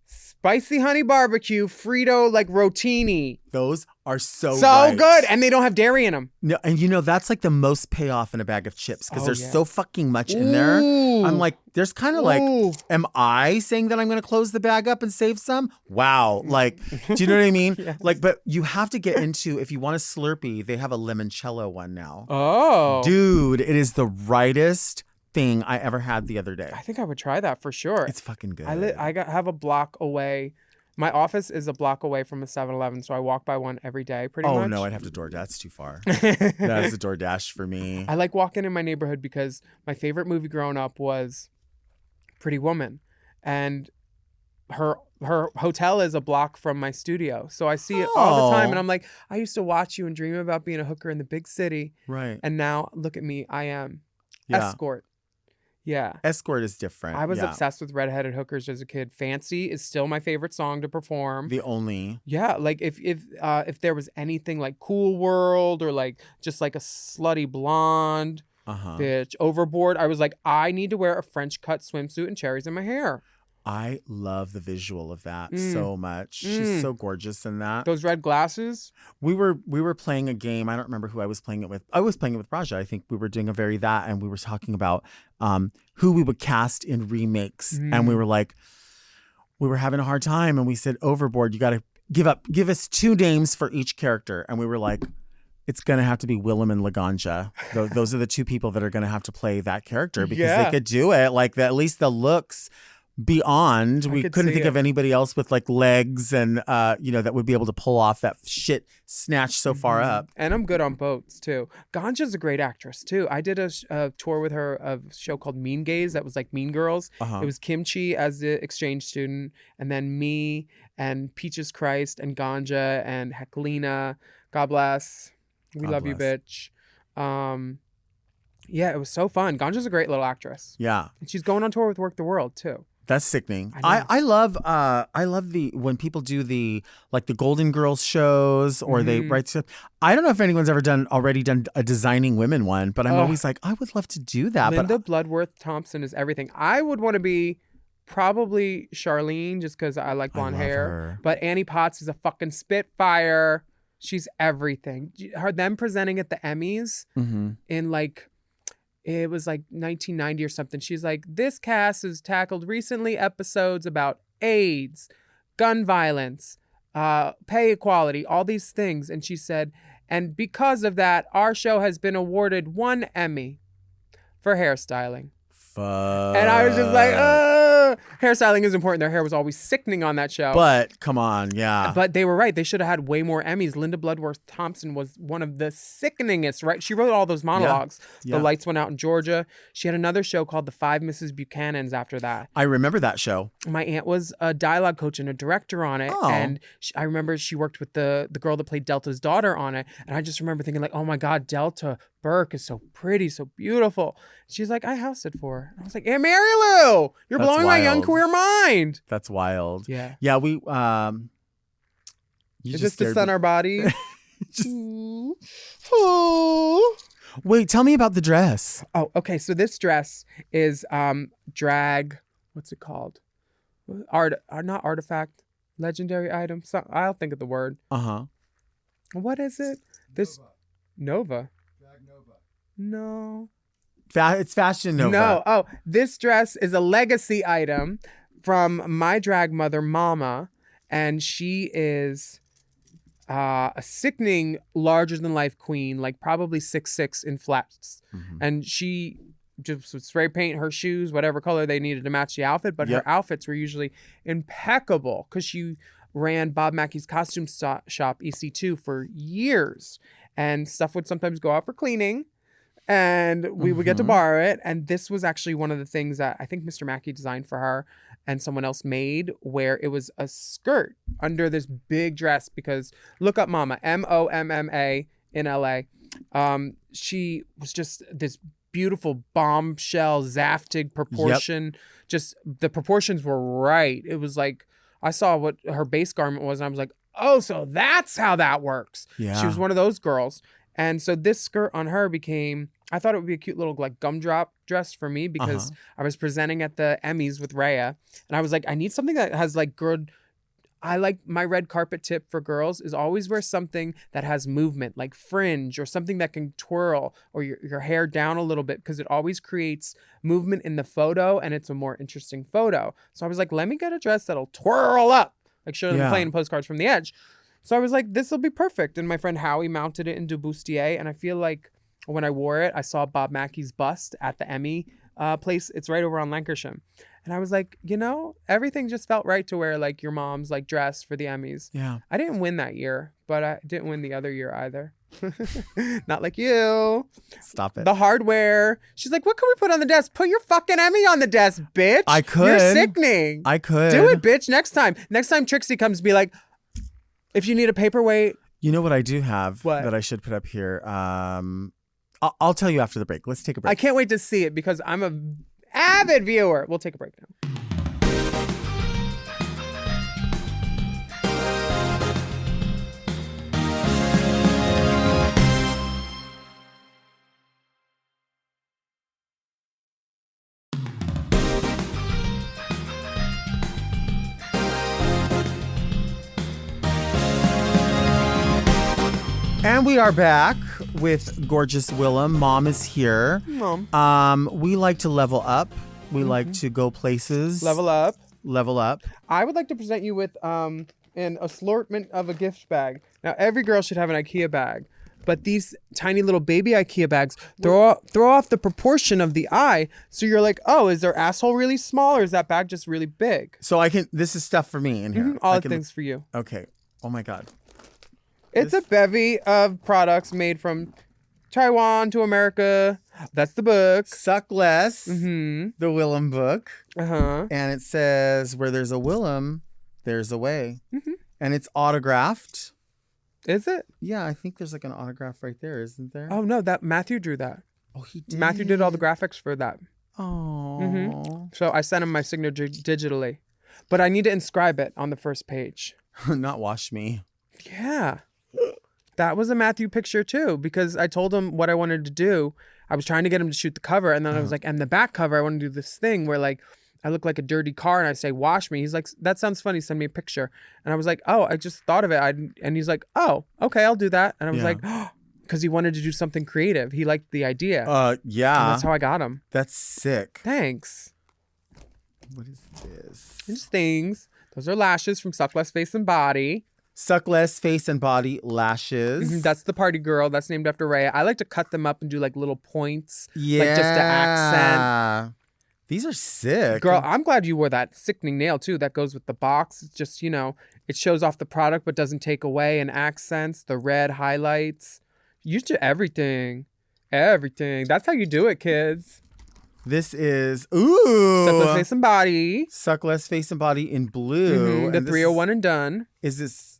spicy honey barbecue Frito like rotini. Those are so good. And they don't have dairy in them. No, and that's like the most payoff in a bag of chips because there's so fucking much in there. I'm like, there's kind of like, am I saying that I'm going to close the bag up and save some? Wow. Like, do you know what I mean? Yes. Like, but you have to get into, if you want a Slurpee, they have a limoncello one now. Oh. Dude, it is the rightest thing I ever had the other day. I think I would try that for sure. It's fucking good. I have a block away. My office is a block away from a 7-Eleven, so I walk by one every day pretty much. Oh, no, I'd have to DoorDash. That's too far. That's a DoorDash for me. I like walking in my neighborhood because my favorite movie growing up was Pretty Woman. And her hotel is a block from my studio. So I see it all the time. And I'm like, I used to watch you and dream about being a hooker in the big city. Right. And now, look at me. I am. Escort. Yeah. Escort is different. I was obsessed with redheaded hookers as a kid. Fancy is still my favorite song to perform. The only. Yeah, like if there was anything like Cool World or like just like a slutty blonde bitch, Overboard, I was like, I need to wear a French cut swimsuit and cherries in my hair. I love the visual of that so much. She's so gorgeous in that. Those red glasses. We were playing a game. I don't remember who I was playing it with. I was playing it with Raja. I think we were doing and we were talking about who we would cast in remakes. And we were like, we were having a hard time. And we said, Overboard, you got to give us 2 names for each character. And we were like, it's going to have to be Willam and Laganja. Those are the 2 people that are going to have to play that character because they could do it. Like at least the looks beyond. We couldn't think of anybody else with like legs and that would be able to pull off that shit snatch so far up. And I'm good on boats too. Ganja's a great actress too. I did a tour with her of a show called Mean Gaze that was like Mean Girls. It was Kimchi as the exchange student, and then me and Peaches Christ and Ganja and Heclina. God bless. We love you, bitch. Yeah, it was so fun. Ganja's a great little actress. Yeah. And she's going on tour with Work the World too. That's sickening. I love when people do the Golden Girls shows or they write stuff. I don't know if anyone's already done a Designing Women one, but I'm always like, I would love to do that. Linda Bloodworth Thompson is everything. I would want to be probably Charlene just because I like blonde hair. Her. But Annie Potts is a fucking spitfire. She's everything. Them presenting at the Emmys in like, it was like 1990 or something. She's like, this cast has tackled recently episodes about AIDS, gun violence, pay equality, all these things. And she said, and because of that, our show has been awarded 1 Emmy for hairstyling. Fuck. And I was just like, hairstyling is important. Their hair was always sickening on that show. But come on, yeah. But they were right. They should have had way more Emmys. Linda Bloodworth Thompson was one of the sickeningest, right? She wrote all those monologues. Yeah. The Lights Went Out in Georgia. She had another show called The Five Mrs. Buchanans after that. I remember that show. My aunt was a dialogue coach and a director on it. Oh. And I remember she worked with the girl that played Delta's daughter on it. And I just remember thinking like, oh my God, Delta Burke is so pretty, so beautiful. She's like, I housed it for her. And I was like, Aunt Mary Lou, you're That's blowing my young wild. queer mind. That's wild. Yeah. Yeah, we Is this to sun our body? Wait, tell me about the dress. Oh, okay. So this dress is drag. What's it called? Not artifact. Legendary item. So, I'll think of the word. Uh-huh. What is it? This Nova. Drag Nova. No. It's Fashion Nova. No. Oh, this dress is a legacy item from my drag mother, Mama, and she is a sickening, larger than life queen, like probably 6'6" in flats, and she just would spray paint her shoes whatever color they needed to match the outfit, but her outfits were usually impeccable because she ran Bob Mackey's costume shop EC2 for years, and stuff would sometimes go out for cleaning. And we would get to borrow it. And this was actually one of the things that I think Mr. Mackey designed for her and someone else made, where it was a skirt under this big dress. Because look up Mama, Momma in LA. She was just this beautiful bombshell, Zaftig proportion. Just the proportions were right. It was like, I saw what her base garment was and I was like, oh, so that's how that works. Yeah. She was one of those girls. And so this skirt on her became, I thought it would be a cute little like gumdrop dress for me because I was presenting at the Emmys with Rhea. And I was like, I need something that has like good, I like my red carpet tip for girls is always wear something that has movement, like fringe or something that can twirl or your hair down a little bit because it always creates movement in the photo and it's a more interesting photo. So I was like, let me get a dress that'll twirl up, like show them playing postcards from the edge. So I was like, this will be perfect. And my friend Howie mounted it into bustier. And I feel like when I wore it, I saw Bob Mackey's bust at the Emmy place. It's right over on Lancashire. And I was like, you know, everything just felt right to wear like your mom's like dress for the Emmys. Yeah. I didn't win that year, but I didn't win the other year either. Not like you. Stop it. The hardware. She's like, what can we put on the desk? Put your fucking Emmy on the desk, bitch. I could. You're sickening. I could. Do it, bitch. Next time Trixie comes, be like, if you need a paperweight. You know what I do have What? that I should put up here? I'll tell you after the break. Let's take a break. I can't wait to see it because I'm a avid viewer. We'll take a break now. And we are back with gorgeous Willam. Mom is here. Mom. We like to level up. We like to go places. Level up. Level up. I would like to present you with an assortment of a gift bag. Now, every girl should have an IKEA bag. But these tiny little baby IKEA bags throw off the proportion of the eye. So you're like, oh, is their asshole really small or is that bag just really big? So this is stuff for me in here. All the things for you. Okay. Oh my God. It's a bevy of products made from Taiwan to America. That's the book. Suck Less, Mm-hmm. the Willam book. Uh-huh. And it says, where there's a Willam, there's a way. Mm-hmm. And it's autographed. Is it? Yeah, I think there's like an autograph right there, isn't there? Oh, no, that Matthew drew that. Oh, he did. Matthew did all the graphics for that. Oh. So I sent him my signature digitally. But I need to inscribe it on the first page. Not wash me. Yeah. That was a Matthew picture too, because I told him what I wanted to do. I was trying to get him to shoot the cover, and then I was like, and the back cover, I want to do this thing where like I look like a dirty car and I say, wash me. He's like, that sounds funny. Send me a picture. And I was like, oh, I just thought of it. And he's like, oh, okay, I'll do that. And I was like, oh, because he wanted to do something creative. He liked the idea. Yeah. And that's how I got him. That's sick. Thanks. What is this? Just things. Those are lashes from Suck Less Face and Body. Suck Less Face and Body Lashes. That's the party girl. That's named after Rhea. I like to cut them up and do like little points. Yeah. Like just to accent. These are sick. Girl, I'm glad you wore that sickening nail too. That goes with the box. It's just, it shows off the product but doesn't take away, and accents, the red highlights. You do everything. Everything. That's how you do it, kids. This is Suckless Face and Body. Suckless Face and Body in blue. The 301 and Done. Is this,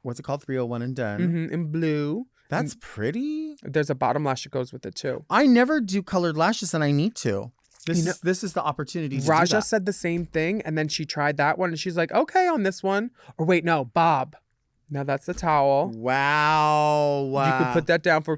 what's it called? 301 and Done. In blue. That's pretty. There's a bottom lash that goes with it too. I never do colored lashes and I need to. This is the opportunity to Raja do that. said the same thing, and then she tried that one and she's like, okay on this one. Or wait, no, Bob. Now that's the towel. Wow. You could put that down for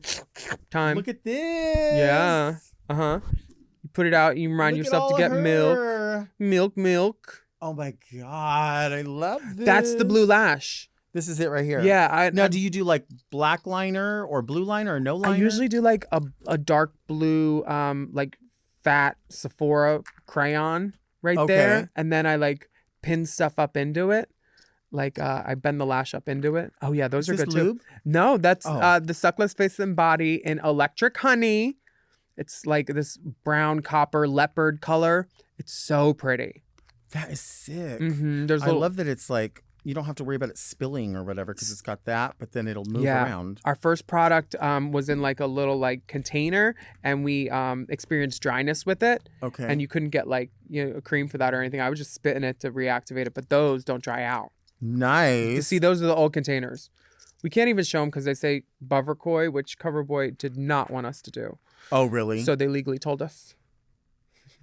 time. Look at this. Yeah. You put it out, you remind yourself to get milk. Milk. Oh my God. I love this. That's the blue lash. This is it right here. Yeah. Now, do you do like black liner or blue liner or no liner? I usually do like a dark blue, like fat Sephora crayon there. And then I like pin stuff up into it. Like I bend the lash up into it. Oh yeah, those are good lube? too. No, that's the Suckless Face and Body in Electric Honey. It's like this brown copper leopard color. It's so pretty. That is sick. I love that it's like you don't have to worry about it spilling or whatever because it's got that, but then it'll move around. Our first product was in like a little like container, and we experienced dryness with it. Okay. And you couldn't get like a cream for that or anything. I was just spitting it to reactivate it, but those don't dry out. Nice. You see, those are the old containers. We can't even show them because they say Bovercoy, which Coverboy did not want us to do. Oh, really? So they legally told us.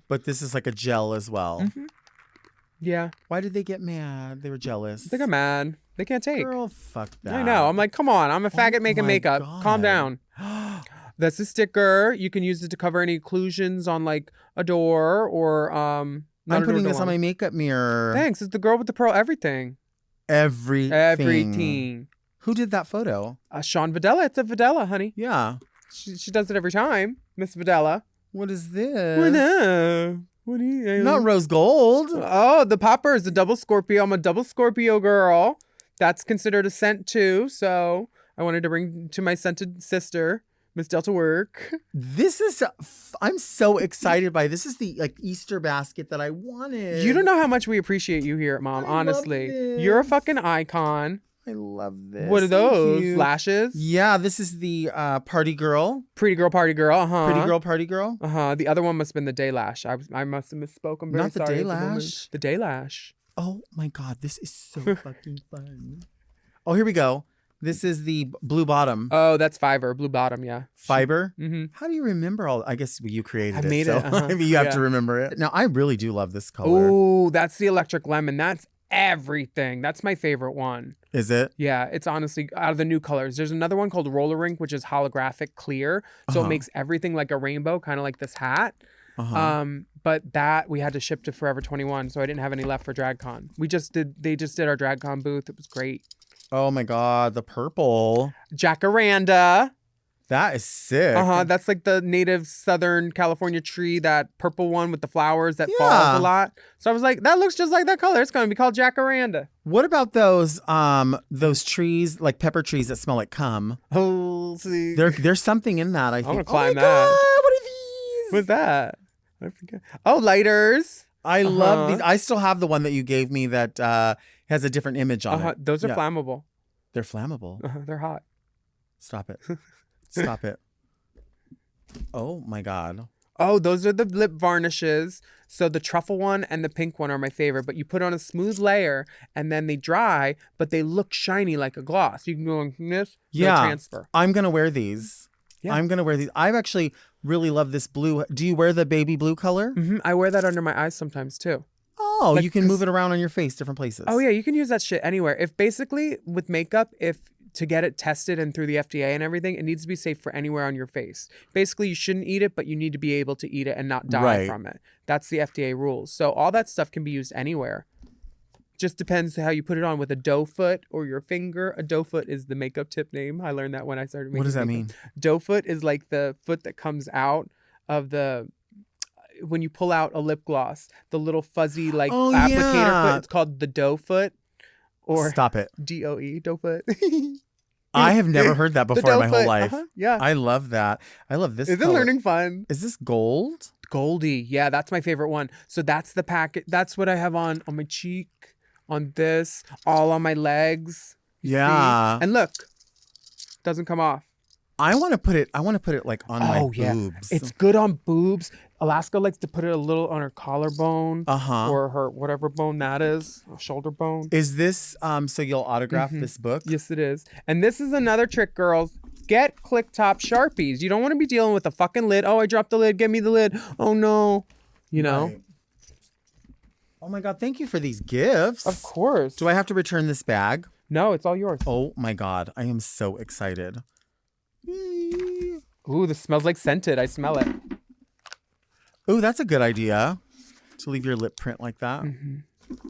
But this is like a gel as well. Yeah. Why did they get mad? They were jealous. They got mad. They can't take. Girl, fuck that. I know. I'm like, come on. I'm a faggot making makeup. God. Calm down. That's a sticker. You can use it to cover any occlusions on like a door or I'm putting this on my makeup mirror. Thanks. It's the girl with the pearl everything. Everything. Who did that photo? Sean Videla. It's a Videla, honey. Yeah. She does it every time. Miss Videla. What is this? What do you... Not rose gold. Oh, the popper is a double Scorpio. I'm a double Scorpio girl. That's considered a scent too. So I wanted to bring to my scented sister, Miss Delta Work. This is, I'm so excited by this. Is the like Easter basket that I wanted. You don't know how much we appreciate you here at Mom. Honestly, you're a fucking icon. I love this. What are those? Lashes? Yeah, this is the party girl. Pretty girl, party girl. Pretty girl, party girl. The other one must have been the day lash. I must have misspoken. I'm very Not the sorry. day lash. The day lash. Oh my God, this is so fucking fun. Oh, here we go. This is the blue bottom. Oh, that's Fiverr. Blue bottom, yeah. Fiber? How do you remember all? I guess you created it. I made it. Maybe you have to remember it. Now, I really do love this color. Oh, that's the electric lemon. That's everything. That's my favorite one. Is it? Yeah, it's honestly out of the new colors. There's another one called Roller Rink, which is holographic clear. So it makes everything like a rainbow, kind of like this hat. But that we had to ship to Forever 21, so I didn't have any left for DragCon. They just did our DragCon booth. It was great. Oh my God, the purple. Jacaranda. That is sick. That's like the native Southern California tree, that purple one with the flowers that falls a lot. So I was like, that looks just like that color. It's going to be called Jacaranda. What about those trees, like pepper trees that smell like cum? Oh, see. There's something in that, I think. I'm going to climb that. God, what are these? What's that? I forget. Oh, lighters. I love these. I still have the one that you gave me that has a different image on it. Those are flammable. They're flammable. They're hot. Stop it. Stop it. Oh my God. Oh, those are the lip varnishes. So the truffle one and the pink one are my favorite, but you put on a smooth layer and then they dry, but they look shiny like a gloss. You can go on this, transfer. I'm going to wear these. Yeah. I'm going to wear these. I actually really love this blue. Do you wear the baby blue color? I wear that under my eyes sometimes too. Oh, you can move it around on your face, different places. Oh yeah, you can use that shit anywhere. If basically with makeup, to get it tested and through the FDA and everything, it needs to be safe for anywhere on your face. Basically, you shouldn't eat it, but you need to be able to eat it and not die from it. That's the FDA rules. So all that stuff can be used anywhere. Just depends how you put it on, with a doe foot or your finger. A doe foot is the makeup tip name. I learned that when I started making What does that makeup. mean? Doe foot is like the foot that comes out of when you pull out a lip gloss, the little fuzzy applicator foot. It's called the doe foot. Or Stop it. DOE, doe foot. I have never heard that before in my whole life. Yeah. I love that. I love this Isn't color. learning fun? Is this gold? Goldie. Yeah, that's my favorite one. So that's the packet. That's what I have on my cheek, on this, all on my legs. Yeah. See? And look, doesn't come off. I want to put it like on my boobs. It's good on boobs. Alaska likes to put it a little on her collarbone. Or her whatever bone that is, shoulder bone. Is this so you'll autograph this book? Yes, it is. And this is another trick, girls. Get click top Sharpies. You don't want to be dealing with a fucking lid. Oh, I dropped the lid. Give me the lid. Oh no. You know? Right. Oh my God, thank you for these gifts. Of course. Do I have to return this bag? No, it's all yours. Oh my God, I am so excited. Ooh, this smells like scented. I smell it. Ooh, that's a good idea. To leave your lip print like that.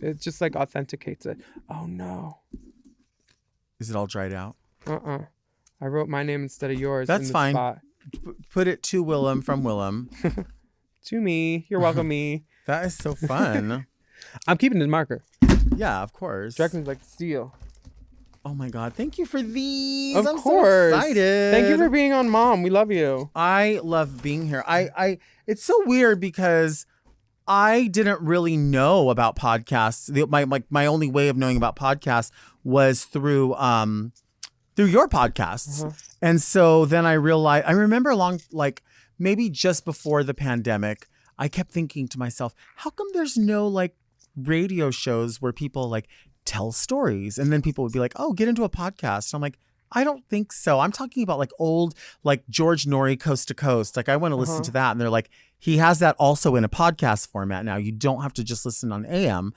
It just like authenticates it. Oh no. Is it all dried out? I wrote my name instead of yours. That's in the fine. Spot. Put it to Willam from Willam. To me. You're welcome, me. That is so fun. I'm keeping the marker. Yeah, of course. Directions like steel. Oh my God, thank you for these. Of I'm course. so excited. Thank you for being on, Mom. We love you. I love being here. It's so weird because I didn't really know about podcasts. My only way of knowing about podcasts was through your podcasts. And so then I realized, I remember maybe just before the pandemic, I kept thinking to myself, how come there's no like radio shows where people like tell stories? And then people would be like, oh, get into a podcast. I'm like, I don't think so. I'm talking about like old, like George Norrie Coast to Coast. Like I want to listen to that. And they're like, he has that also in a podcast format now. You don't have to just listen on AM.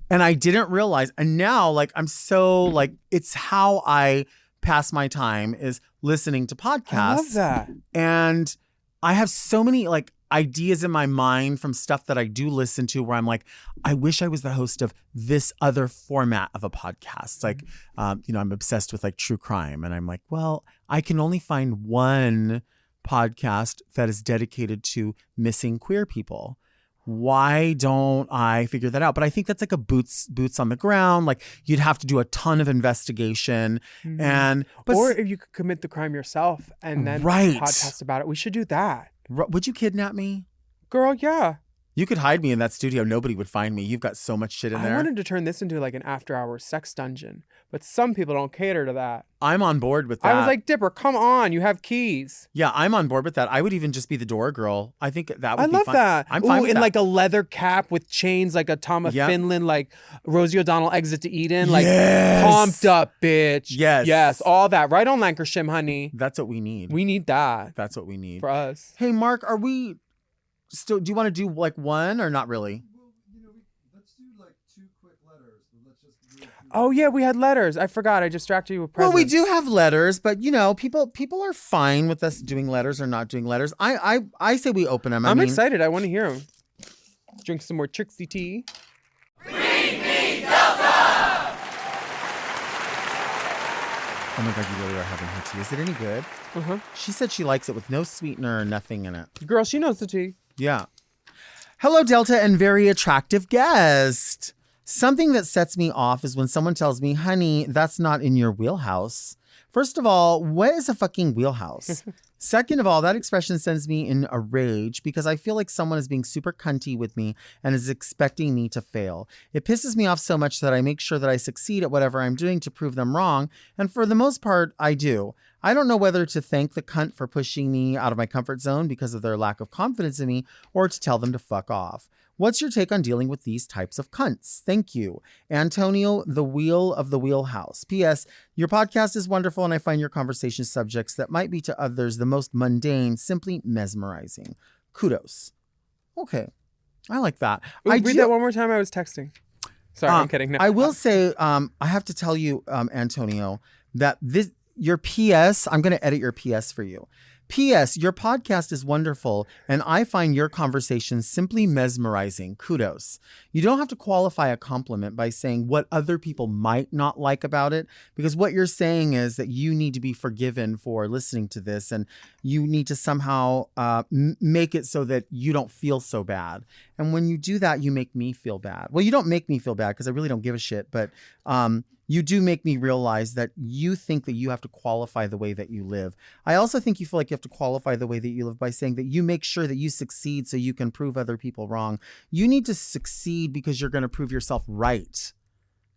And I didn't realize. And now like, I'm so like, it's how I pass my time is listening to podcasts. I love that. And I have so many like ideas in my mind from stuff that I do listen to where I'm like, I wish I was the host of this other format of a podcast. Like, I'm obsessed with like true crime. And I'm like, well, I can only find one podcast that is dedicated to missing queer people. Why don't I figure that out? But I think that's like a boots on the ground. Like you'd have to do a ton of investigation or if you could commit the crime yourself and then podcast about it. We should do that. Would you kidnap me? Girl, yeah. You could hide me in that studio. Nobody would find me. You've got so much shit in there. I wanted to turn this into like an after-hours sex dungeon, but some people don't cater to that. I'm on board with that. I was like, Dipper, come on. You have keys. Yeah, I'm on board with that. I would even just be the door girl. I think that would be fun. I love that. I'm fine with in that. like a leather cap with chains like a Tom of Finland, like Rosie O'Donnell Exit to Eden. Like pumped up, bitch. Yes, all that. Right on Lancashire, honey. That's what we need. We need that. That's what we need. For us. Hey, Mark, are we still, do you want to do like one or not really? Well, let's do like 2 quick letters. But let's just do Oh yeah, we had letters. I forgot. I distracted you with presents. Well, we do have letters, but people are fine with us doing letters or not doing letters. I say we open them. I'm excited. I want to hear them. Drink some more Trixie tea. Bring me Delta! Oh my God, you really are having her tea. Is it any good? She said she likes it with no sweetener or nothing in it. Girl, she knows the tea. Yeah. Hello, Delta and very attractive guest. Something that sets me off is when someone tells me, honey, that's not in your wheelhouse. First of all, what is a fucking wheelhouse? Second of all, that expression sends me in a rage because I feel like someone is being super cunty with me and is expecting me to fail. It pisses me off so much that I make sure that I succeed at whatever I'm doing to prove them wrong. And for the most part, I do. I don't know whether to thank the cunt for pushing me out of my comfort zone because of their lack of confidence in me or to tell them to fuck off. What's your take on dealing with these types of cunts? Thank you. Antonio, the wheel of the wheelhouse. P.S. Your podcast is wonderful and I find your conversation subjects that might be to others the most mundane simply mesmerizing. Kudos. Okay. I like that. Read that one more time. I was texting. Sorry, I'm kidding. No. I will say, I have to tell you, Antonio, that your PS, I'm going to edit your PS for you. P.S. Your podcast is wonderful, and I find your conversations simply mesmerizing. Kudos. You don't have to qualify a compliment by saying what other people might not like about it, because what you're saying is that you need to be forgiven for listening to this, and you need to somehow make it so that you don't feel so bad. And when you do that, you make me feel bad. Well, you don't make me feel bad because I really don't give a shit. But you do make me realize that you think that you have to qualify the way that you live. I also think you feel like you have to qualify the way that you live by saying that you make sure that you succeed so you can prove other people wrong. You need to succeed because you're going to prove yourself right.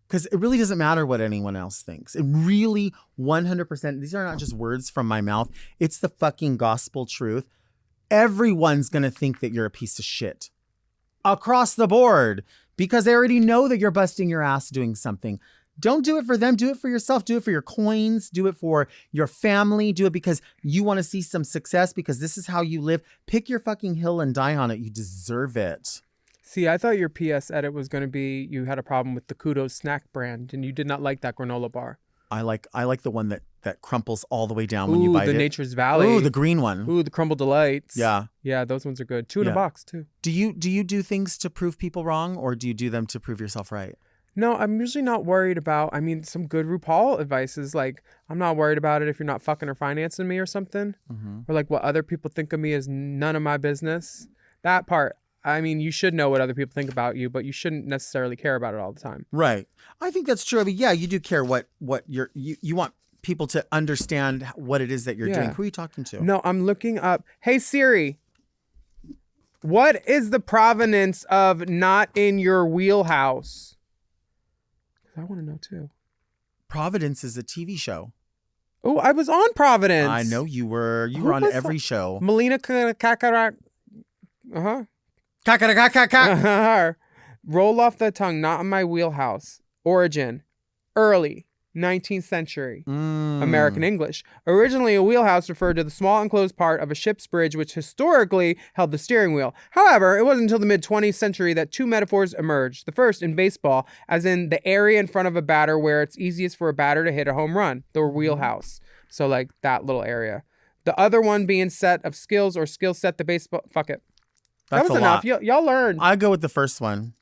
Because it really doesn't matter what anyone else thinks. It really 100%, these are not just words from my mouth. It's the fucking gospel truth. Everyone's going to think that you're a piece of shit across the board because they already know that you're busting your ass doing something. Don't do it for them. Do it for yourself. Do it for your coins. Do it for your family. Do it because you want to see some success because this is how you live. Pick your fucking hill and die on it. You deserve it. See, I thought your PS edit was going to be you had a problem with the Kudos snack brand and you did not like that granola bar. I like the one that crumples all the way down when you bite the it. Nature's Valley. Ooh, the green one. Ooh, the Crumble Delights. Yeah. Yeah, those ones are good. 2 in a box, too. Do you do things to prove people wrong or do you do them to prove yourself right? No, I'm usually not worried about, some good RuPaul advice is like, I'm not worried about it if you're not fucking or financing me or something. Mm-hmm. Or like what other people think of me is none of my business. That part. You should know what other people think about you, but you shouldn't necessarily care about it all the time. Right. I think that's true. I mean, yeah, you do care what you want people to understand what it is that you're doing. Who are you talking to? No, I'm looking up. Hey, Siri, what is the provenance of not in your wheelhouse? I want to know, too. Providence is a TV show. Oh, I was on Providence. I know you were. You were on every show. Melina Kakarak. Uh-huh. Kaka. Roll off the tongue, not in my wheelhouse. Origin, early 19th century. American English. Originally, a wheelhouse referred to the small enclosed part of a ship's bridge which historically held the steering wheel. However, it wasn't until the mid-20th century that two metaphors emerged. The first in baseball, as in the area in front of a batter where it's easiest for a batter to hit a home run, the wheelhouse. So like that little area. The other one being set of skills or skill set the baseball. Fuck it. That's that was enough. Y'all learned. I go with the first one.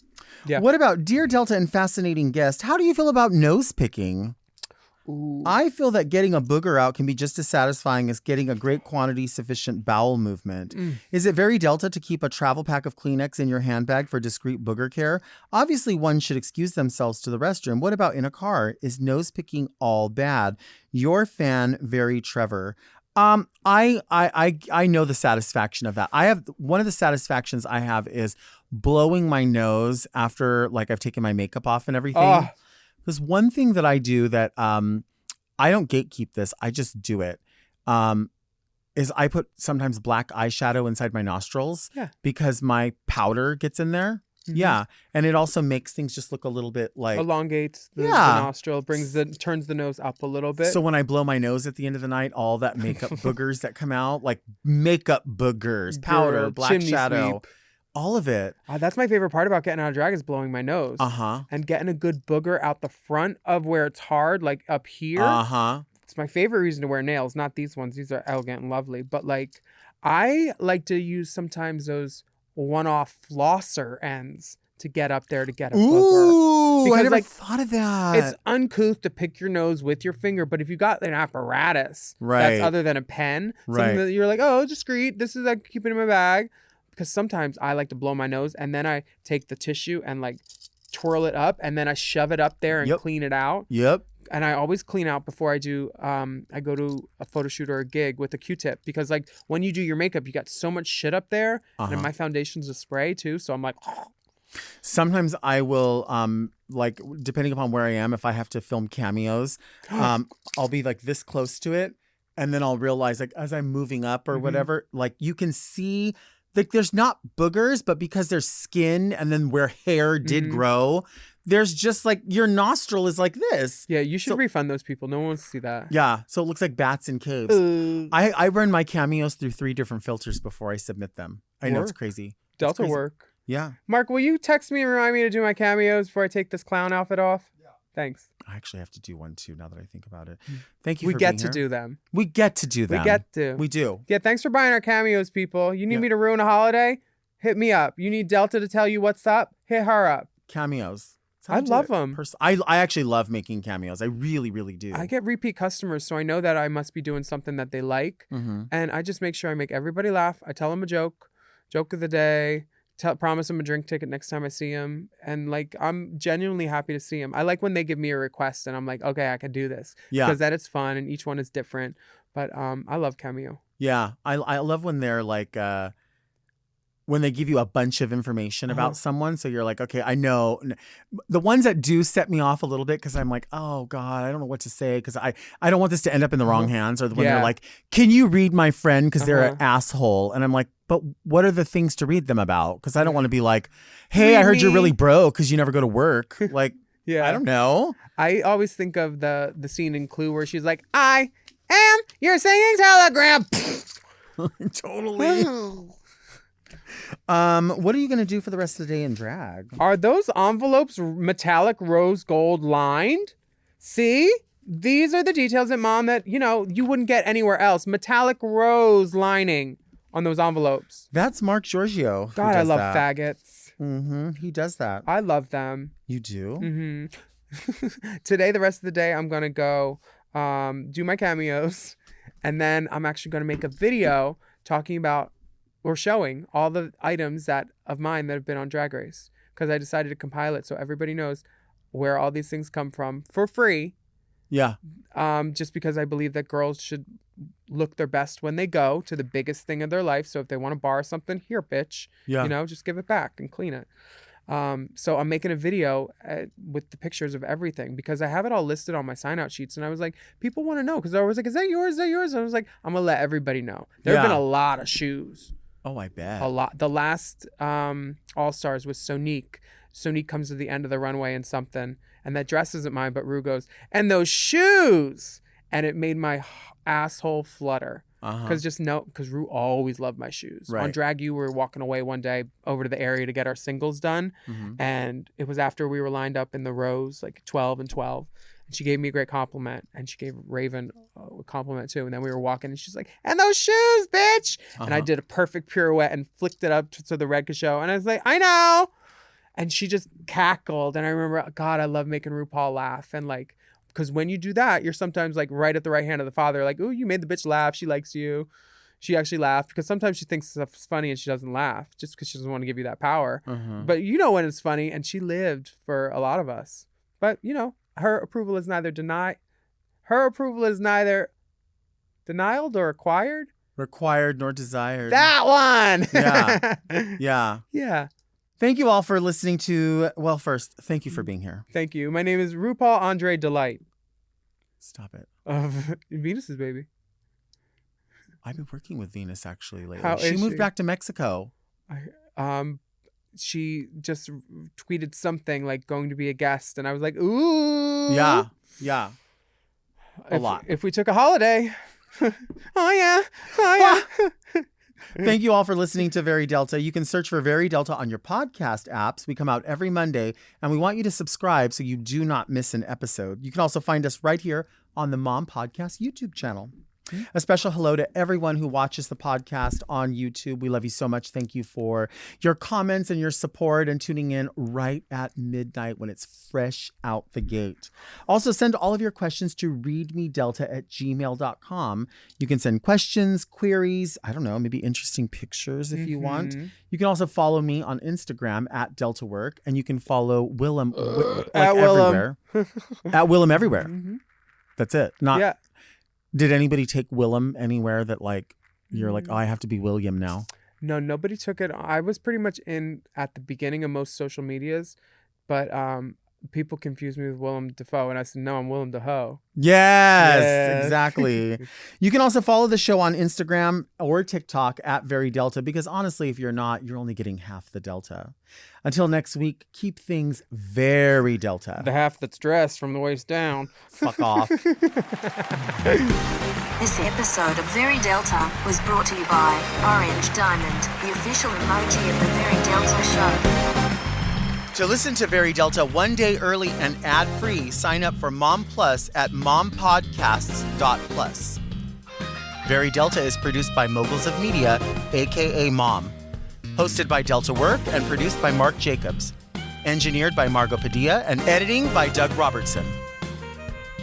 Yeah. What about Dear Delta and Fascinating Guest? How do you feel about nose picking? Ooh. I feel that getting a booger out can be just as satisfying as getting a great quantity sufficient bowel movement. Is it very Delta to keep a travel pack of Kleenex in your handbag for discreet booger care? Obviously, one should excuse themselves to the restroom. What about in a car? Is nose picking all bad? Your fan, Very Trevor. I know the satisfaction of that. I have one of the satisfactions I have is blowing my nose after like I've taken my makeup off and everything. There's one thing that I do that I don't gatekeep this. I just do it. Is I put sometimes black eyeshadow inside my nostrils because my powder gets in there. Mm-hmm. Yeah. And it also makes things just look a little bit like elongates the nostril, turns the nose up a little bit. So when I blow my nose at the end of the night, all that makeup boogers that come out, like makeup boogers, powder, black shadow, sweep. All of it. That's my favorite part about getting out of drag is blowing my nose. And getting a good booger out the front of where it's hard, like up here. It's my favorite reason to wear nails, not these ones. These are elegant and lovely. But like, I like to use sometimes those one-off flosser ends to get up there to get a booger. Because I never thought of that. It's uncouth to pick your nose with your finger, but if you got an apparatus that's other than a pen, something that you're like, oh, discreet, this is like keep it in my bag. Because sometimes I like to blow my nose and then I take the tissue and like twirl it up and then I shove it up there and clean it out. And I always clean out before I do, I go to a photo shoot or a gig with a Q-tip because like when you do your makeup, you got so much shit up there and my foundation's a spray too. So I'm like, Sometimes I will, like depending upon where I am, if I have to film cameos, I'll be like this close to it. And then I'll realize like as I'm moving up or whatever, like you can see like there's not boogers, but because there's skin and then where hair did grow, there's just like your nostril is like this. Yeah, you should refund those people. No one wants to see that. Yeah, so it looks like bats in caves. I run my cameos through 3 different filters before I submit them. I know it's crazy. Delta work. Yeah. Mark, will you text me and remind me to do my cameos before I take this clown outfit off? Yeah. Thanks. I actually have to do one too now that I think about it. Thank you for being here. We get to do them. We get to do them. We get to. We do. Yeah, thanks for buying our cameos, people. You need me to ruin a holiday? Hit me up. You need Delta to tell you what's up? Hit her up. Cameos. I love them. I actually love making cameos. I really, really do. I get repeat customers, so I know that I must be doing something that they like. And I just make sure I make everybody laugh. I tell them a joke of the day, promise him a drink ticket next time I see him. And like, I'm genuinely happy to see him. I like when they give me a request and I'm like, okay, I can do this. Yeah. Because that is fun and each one is different. But I love Cameo. Yeah. I love when they're like, when they give you a bunch of information about someone. So you're like, okay, I know. The ones that do set me off a little bit because I'm like, oh God, I don't know what to say because I don't want this to end up in the wrong hands. Or when they're like, can you read my friend because they're an asshole? And I'm like, but what are the things to read them about? Because I don't want to be like, hey, I heard you're really broke because you never go to work. Like, I don't know. I always think of the scene in Clue where she's like, I am your singing telegram. Totally. What are you gonna do for the rest of the day in drag? Are those envelopes metallic rose gold lined? See? These are the details at Mom that, you wouldn't get anywhere else. Metallic rose lining on those envelopes. That's Mark Giorgio. God, I love faggots. Mm-hmm. He does that. I love them. You do? Mm-hmm. Today, the rest of the day, I'm going to go do my cameos. And then I'm actually going to make a video talking about or showing all the items of mine that have been on Drag Race. Because I decided to compile it so everybody knows where all these things come from for free. Yeah. Just because I believe that girls should look their best when they go to the biggest thing of their life. So if they want to borrow something, here, bitch. Yeah. Just give it back and clean it. So I'm making a video with the pictures of everything because I have it all listed on my sign out sheets. And I was like, people want to know because they're always like, is that yours? Is that yours? And I was like, I'm going to let everybody know. There have been a lot of shoes. Oh, I bet. A lot. The last All-Stars was Sonique. Sonique comes to the end of the runway in something. And that dress isn't mine, but Rue goes, and those shoes. And it made my asshole flutter. Because Rue always loved my shoes. Right. On Drag U, we were walking away one day over to the area to get our singles done. Mm-hmm. And it was after we were lined up in the rows, like 12 and 12. And she gave me a great compliment. And she gave Raven a compliment too. And then we were walking and she's like, and those shoes, bitch. And I did a perfect pirouette and flicked it up so the red could show. And I was like, I know. And she just cackled. And I remember, God, I love making RuPaul laugh. And like, because when you do that, you're sometimes like right at the right hand of the father. Like, ooh, you made the bitch laugh. She likes you. She actually laughed because sometimes she thinks stuff's funny and she doesn't laugh just because she doesn't want to give you that power. But you know when it's funny, and she lived for a lot of us. But her approval is neither denied. Her approval is neither denied or acquired. Required nor desired. That one. Yeah. Yeah. Thank you all for listening to. Well, first, thank you for being here. Thank you. My name is RuPaul Andre Delight. Stop it. Of Venus's Baby. I've been working with Venus actually lately. How she is moved she? back to Mexico. She just tweeted something like going to be a guest, and I was like, ooh. Yeah. A If- lot. If we took a holiday. Oh yeah. Thank you all for listening to Very Delta. You can search for Very Delta on your podcast apps. We come out every Monday, and we want you to subscribe so you do not miss an episode. You can also find us right here on the Mom Podcast YouTube channel. A special hello to everyone who watches the podcast on YouTube. We love you so much. Thank you for your comments and your support and tuning in right at midnight when it's fresh out the gate. Also, send all of your questions to readmedelta@gmail.com. You can send questions, queries, I don't know, maybe interesting pictures if you want. You can also follow me on Instagram at DeltaWork, and you can follow Willam At everywhere. At Willam everywhere. Mm-hmm. That's it. Yeah. Did anybody take Willam anywhere that like you're like, oh, I have to be William now? No, nobody took it. I was pretty much in at the beginning of most social medias, but people confused me with Willem Dafoe, and I said, no, I'm Willem Dafoe. Yes, exactly. You can also follow the show on Instagram or TikTok at Very Delta, because honestly, if you're not, you're only getting half the Delta. Until next week, keep things very Delta. The half that's dressed from the waist down. Fuck off. This episode of Very Delta was brought to you by Orange Diamond, the official emoji of the Very Delta show. To listen to Very Delta one day early and ad-free, sign up for Mom Plus at mompodcasts.plus. Very Delta is produced by Moguls of Media, a.k.a. Mom. Hosted by Delta Work and produced by Mark Jacobs. Engineered by Margot Padilla and editing by Doug Robertson.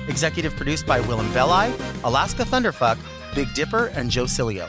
Executive produced by Willem Belli, Alaska Thunderfuck, Big Dipper, and Joe Cilio.